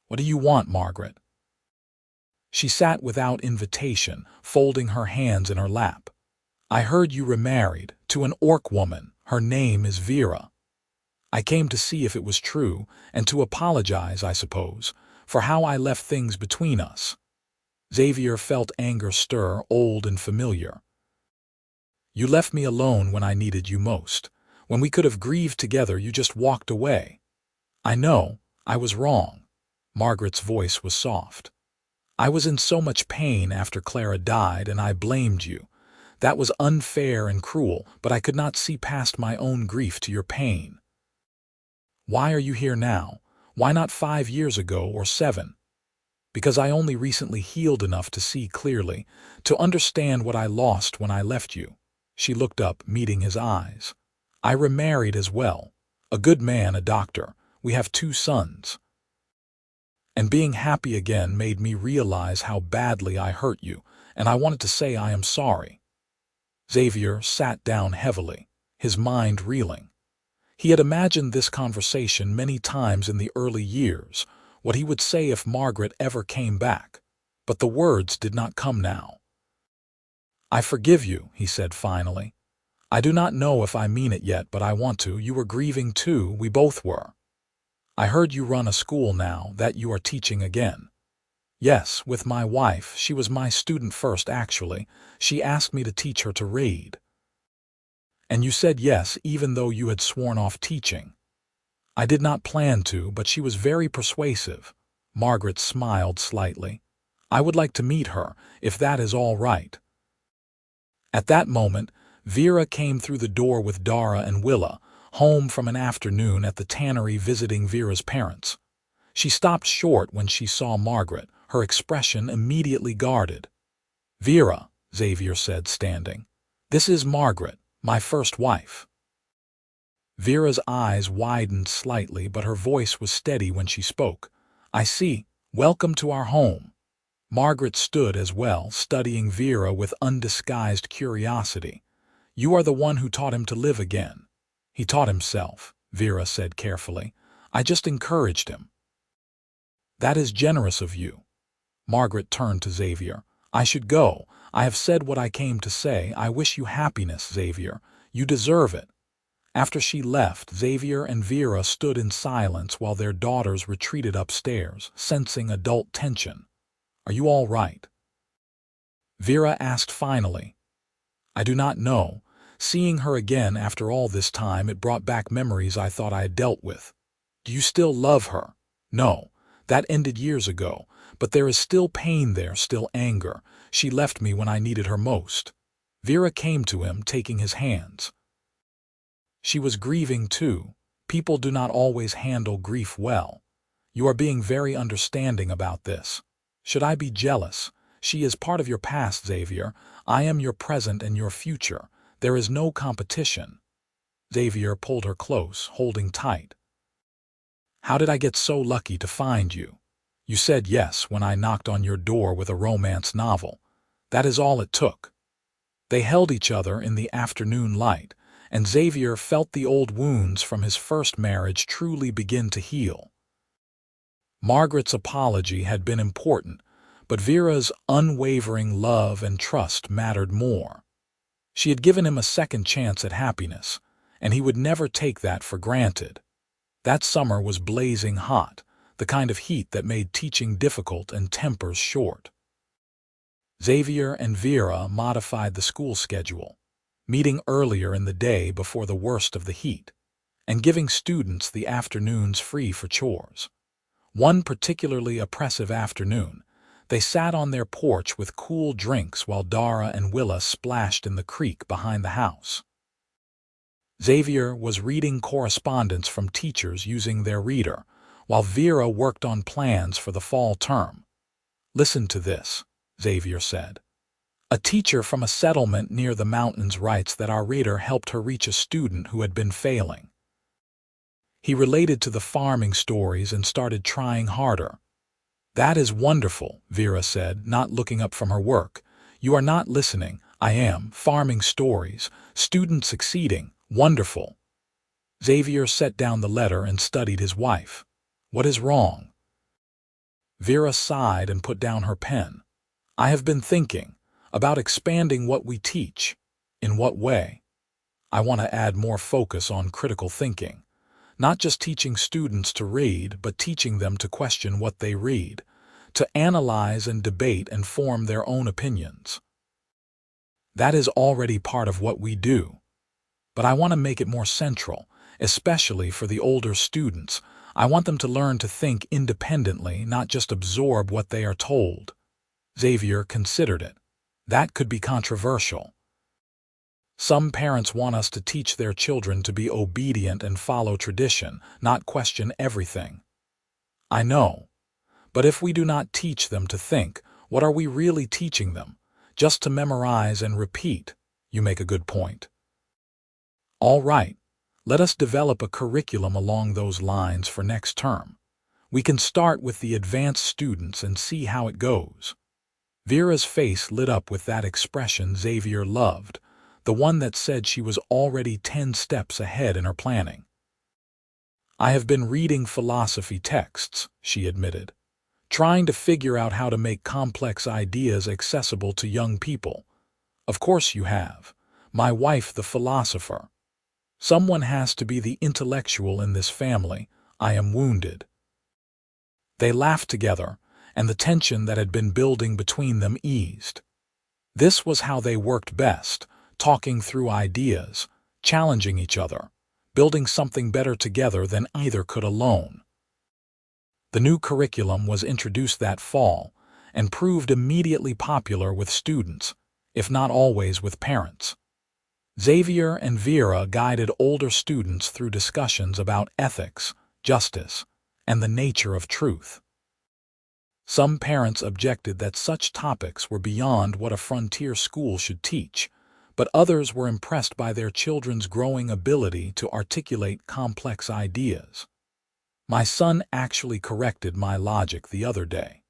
"What do you want, Margaret?" She sat without invitation, folding her hands in her lap. "I heard you remarried, to an orc woman. Her name is Vera." I came to see if it was true, and to apologize, I suppose, for how I left things between us." Xavier felt anger stir, old and familiar. "You left me alone when I needed you most. When we could have grieved together, you just walked away." "I know, I was wrong." Margaret's voice was soft. "I was in so much pain after Clara died, and I blamed you. That was unfair and cruel, but I could not see past my own grief to your pain. Why are you here now? Why not 5 years ago or 7? Because I only recently healed enough to see clearly, to understand what I lost when I left you." She looked up, meeting his eyes. "I remarried as well. A good man, a doctor. We have 2 sons. And being happy again made me realize how badly I hurt you, and I wanted to say I am sorry." Xavier sat down heavily, his mind reeling. He had imagined this conversation many times in the early years, what he would say if Margaret ever came back, but the words did not come now. "I forgive you," he said finally. "I do not know if I mean it yet, but I want to. You were grieving too, we both were. I heard you run a school now, that you are teaching again." "Yes, with my wife. She was my student first, actually. She asked me to teach her to read." "And you said yes, even though you had sworn off teaching." "I did not plan to, but she was very persuasive." Margaret smiled slightly. "I would like to meet her, if that is all right." At that moment, Vera came through the door with Dara and Willa, home from an afternoon at the tannery visiting Vera's parents. She stopped short when she saw Margaret, her expression immediately guarded. "Vera," Xavier said, standing. "This is Margaret, my first wife." Vera's eyes widened slightly, but her voice was steady when she spoke. "I see. Welcome to our home." Margaret stood as well, studying Vera with undisguised curiosity. "You are the one who taught him to live again." "He taught himself," Vera said carefully. "I just encouraged him." "That is generous of you." Margaret turned to Xavier. "I should go. I have said what I came to say. I wish you happiness, Xavier. You deserve it." After she left, Xavier and Vera stood in silence while their daughters retreated upstairs, sensing adult tension. "Are you all right?" Vera asked finally. "I do not know. Seeing her again after all this time, it brought back memories I thought I had dealt with." "Do you still love her?" "No. That ended years ago. But there is still pain there, still anger. She left me when I needed her most." Vera came to him, taking his hands. She was grieving too. People do not always handle grief well. You are being very understanding about this. Should I be jealous? She is part of your past, Xavier. I am your present and your future. There is no competition. Xavier pulled her close, holding tight. "How did I get so lucky to find you? You said yes when I knocked on your door with a romance novel. That is all it took." They held each other in the afternoon light, and Xavier felt the old wounds from his first marriage truly begin to heal. Margaret's apology had been important, but Vera's unwavering love and trust mattered more. She had given him a second chance at happiness, and he would never take that for granted. That summer was blazing hot, the kind of heat that made teaching difficult and tempers short. Xavier and Vera modified the school schedule, meeting earlier in the day before the worst of the heat, and giving students the afternoons free for chores. One particularly oppressive afternoon, they sat on their porch with cool drinks while Dara and Willa splashed in the creek behind the house. Xavier was reading correspondence from teachers using their reader, while Vera worked on plans for the fall term. "Listen to this," Xavier said. "A teacher from a settlement near the mountains writes that our reader helped her reach a student who had been failing. He related to the farming stories and started trying harder." "That is wonderful," Vera said, not looking up from her work. "You are not listening. I am. Farming stories. Student succeeding. Wonderful." Xavier set down the letter and studied his wife. "What is wrong?" Vera sighed and put down her pen. "I have been thinking about expanding what we teach." "In what way?" "I want to add more focus on critical thinking. Not just teaching students to read, but teaching them to question what they read, to analyze and debate and form their own opinions. That is already part of what we do. But I want to make it more central, especially for the older students. I want them to learn to think independently, not just absorb what they are told. Xavier considered it. That could be controversial. Some parents want us to teach their children to be obedient and follow tradition, not question everything. I know. But if we do not teach them to think, what are we really teaching them? Just to memorize and repeat. You make a good point. All right, let us develop a curriculum along those lines for next term. We can start with the advanced students and see how it goes. Vera's face lit up with that expression Xavier loved, the one that said she was already 10 steps ahead in her planning. I have been reading philosophy texts, she admitted, trying to figure out how to make complex ideas accessible to young people. Of course you have. My wife, the philosopher. Someone has to be the intellectual in this family. I am wounded. They laughed together, and the tension that had been building between them eased. This was how they worked best, talking through ideas, challenging each other, building something better together than either could alone. The new curriculum was introduced that fall and proved immediately popular with students, if not always with parents. Xavier and Vera guided older students through discussions about ethics, justice, and the nature of truth. Some parents objected that such topics were beyond what a frontier school should teach, but others were impressed by their children's growing ability to articulate complex ideas. My son actually corrected my logic the other day.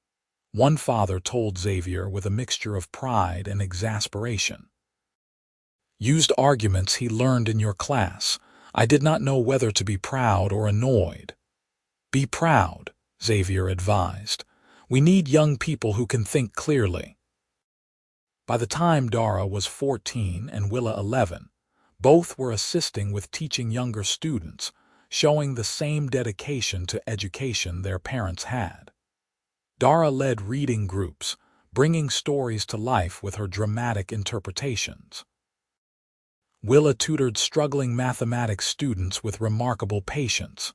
One father told Xavier with a mixture of pride and exasperation. Used arguments he learned in your class. I did not know whether to be proud or annoyed. Be proud, Xavier advised. We need young people who can think clearly. By the time Dara was 14 and Willa 11, both were assisting with teaching younger students, showing the same dedication to education their parents had. Dara led reading groups, bringing stories to life with her dramatic interpretations. Willa tutored struggling mathematics students with remarkable patience.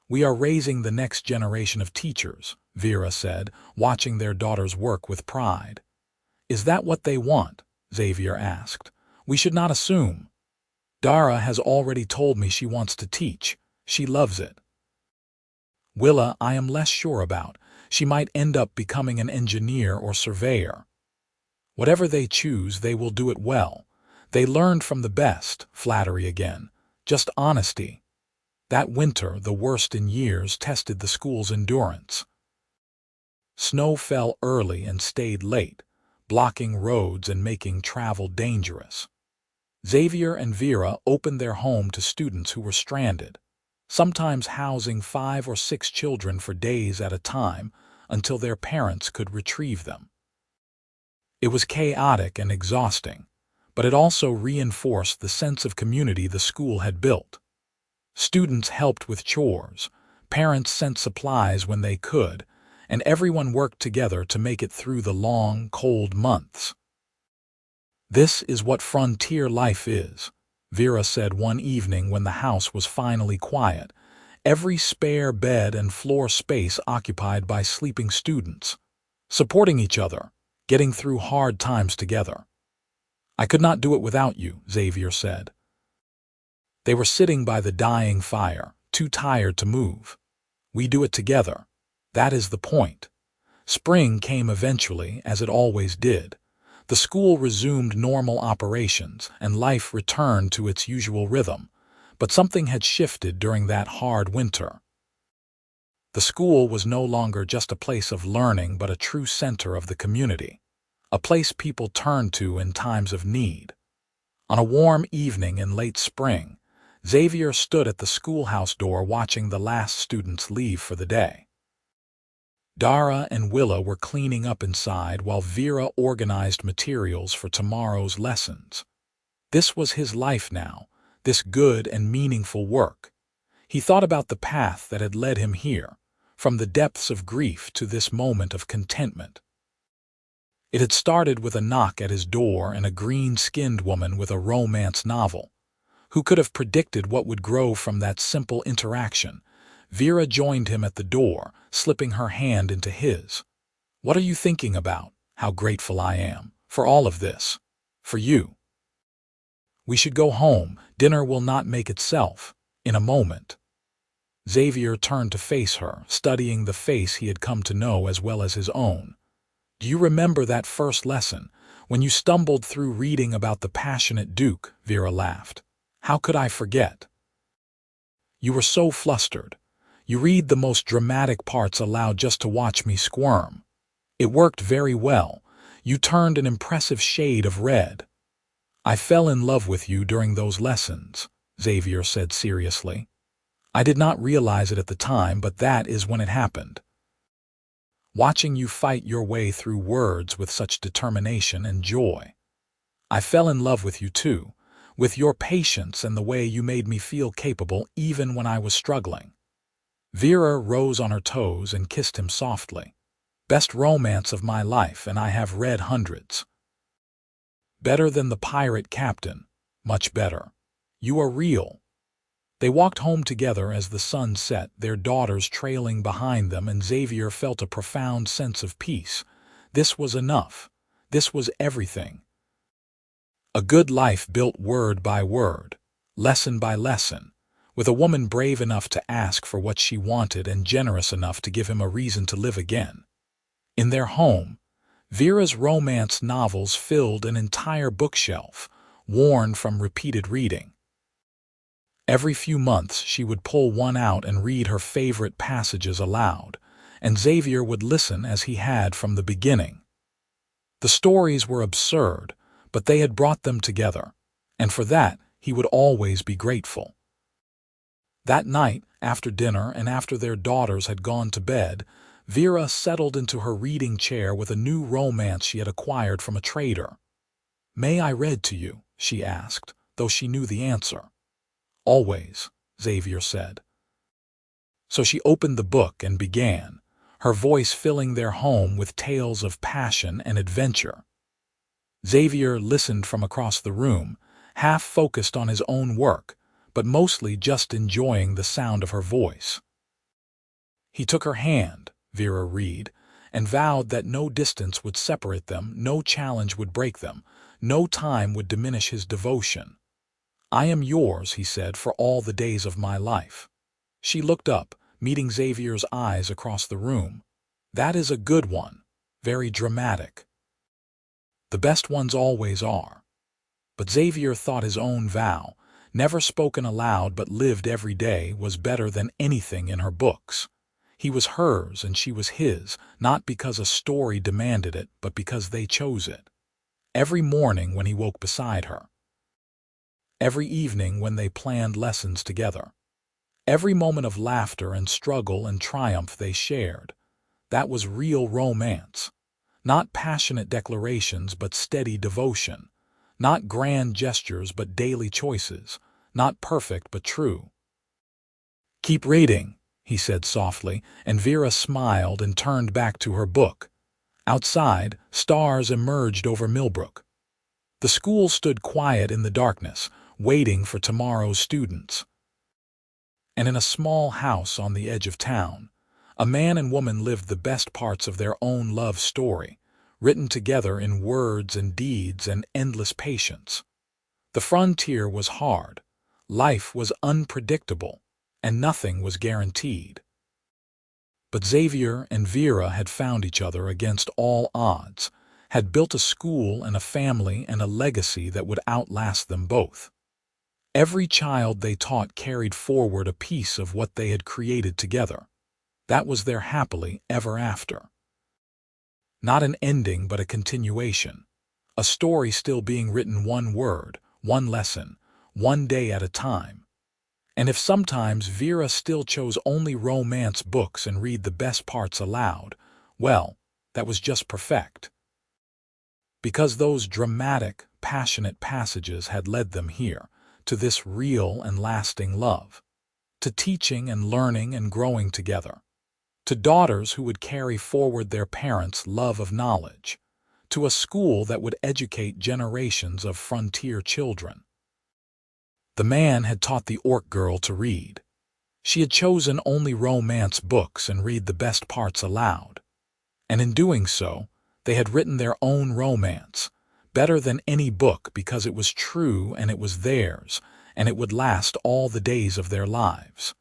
We are raising the next generation of teachers, Vera said, watching their daughters work with pride. Is that what they want? Xavier asked. We should not assume. Dara has already told me she wants to teach. She loves it. Willa, I am less sure about. She might end up becoming an engineer or surveyor. Whatever they choose, they will do it well. They learned from the best, flattery again, just honesty. That winter, the worst in years, tested the school's endurance. Snow fell early and stayed late, blocking roads and making travel dangerous. Xavier and Vera opened their home to students who were stranded, sometimes housing 5 or 6 children for days at a time until their parents could retrieve them. It was chaotic and exhausting, but it also reinforced the sense of community the school had built. Students helped with chores, parents sent supplies when they could, and everyone worked together to make it through the long, cold months. This is what frontier life is, Vera said one evening when the house was finally quiet, every spare bed and floor space occupied by sleeping students, supporting each other, getting through hard times together. I could not do it without you, Xavier said. They were sitting by the dying fire, too tired to move. We do it together. That is the point. Spring came eventually, as it always did. The school resumed normal operations, and life returned to its usual rhythm, but something had shifted during that hard winter. The school was no longer just a place of learning but a true center of the community, a place people turned to in times of need. On a warm evening in late spring, Xavier stood at the schoolhouse door watching the last students leave for the day. Dara and Willa were cleaning up inside while Vera organized materials for tomorrow's lessons. This was his life now, this good and meaningful work. He thought about the path that had led him here, from the depths of grief to this moment of contentment. It had started with a knock at his door and a green-skinned woman with a romance novel. Who could have predicted what would grow from that simple interaction? Vera joined him at the door, slipping her hand into his. "What are you thinking about? How grateful I am for all of this. For you. We should go home. Dinner will not make itself. In a moment." Xavier turned to face her, studying the face he had come to know as well as his own. "Do you remember that first lesson, when you stumbled through reading about the passionate Duke?" Vera laughed. "How could I forget? You were so flustered. You read the most dramatic parts aloud just to watch me squirm. It worked very well. You turned an impressive shade of red." "I fell in love with you during those lessons," Xavier said seriously. "I did not realize it at the time, but that is when it happened. Watching you fight your way through words with such determination and joy. I fell in love with you too, with your patience and the way you made me feel capable even when I was struggling." Vera rose on her toes and kissed him softly. "Best romance of my life, and I have read hundreds. Better than The Pirate Captain. Much better. You are real." They walked home together as the sun set, their daughters trailing behind them, and Xavier felt a profound sense of peace. This was enough. This was everything. A good life built word by word, lesson by lesson, with a woman brave enough to ask for what she wanted and generous enough to give him a reason to live again. In their home, Vera's romance novels filled an entire bookshelf, worn from repeated reading. Every few months she would pull one out and read her favorite passages aloud, and Xavier would listen as he had from the beginning. The stories were absurd, but they had brought them together, and for that he would always be grateful. That night, after dinner and after their daughters had gone to bed, Vera settled into her reading chair with a new romance she had acquired from a trader. "May I read to you?" she asked, though she knew the answer. "Always," Xavier said. So she opened the book and began, her voice filling their home with tales of passion and adventure. Xavier listened from across the room, half focused on his own work, but mostly just enjoying the sound of her voice. He took her hand, Vera read, and vowed that no distance would separate them, no challenge would break them, no time would diminish his devotion. "I am yours," he said, "for all the days of my life." She looked up, meeting Xavier's eyes across the room. "That is a good one. Very dramatic." "The best ones always are." But Xavier thought his own vow, never spoken aloud but lived every day, was better than anything in her books. He was hers and she was his, not because a story demanded it, but because they chose it. Every morning when he woke beside her. Every evening when they planned lessons together. Every moment of laughter and struggle and triumph they shared. That was real romance. Not passionate declarations but steady devotion. Not grand gestures but daily choices. Not perfect but true. "Keep reading," he said softly, and Vera smiled and turned back to her book. Outside, stars emerged over Millbrook. The school stood quiet in the darkness, waiting for tomorrow's students. And in a small house on the edge of town, a man and woman lived the best parts of their own love story, written together in words and deeds and endless patience. The frontier was hard, life was unpredictable, and nothing was guaranteed. But Xavier and Vera had found each other against all odds, had built a school and a family and a legacy that would outlast them both. Every child they taught carried forward a piece of what they had created together. That was their happily ever after. Not an ending, but a continuation. A story still being written, one word, one lesson, one day at a time. And if sometimes Vera still chose only romance books and read the best parts aloud, well, that was just perfect. Because those dramatic, passionate passages had led them here, to this real and lasting love. to teaching and learning and growing together, to daughters who would carry forward their parents' love of knowledge, to a school that would educate generations of frontier children. The man had taught the orc girl to read. She had chosen only romance books and read the best parts aloud. And in doing so, they had written their own romance, better than any book because it was true and it was theirs, and it would last all the days of their lives.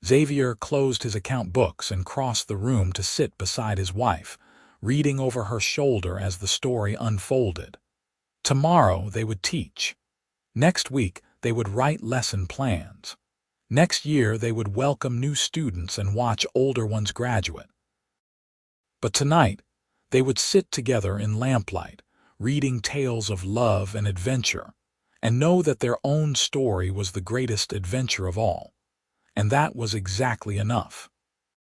Xavier closed his account books and crossed the room to sit beside his wife, reading over her shoulder as the story unfolded. Tomorrow they would teach. Next week they would write lesson plans. Next year they would welcome new students and watch older ones graduate. But tonight they would sit together in lamplight, reading tales of love and adventure, and know that their own story was the greatest adventure of all. And that was exactly enough.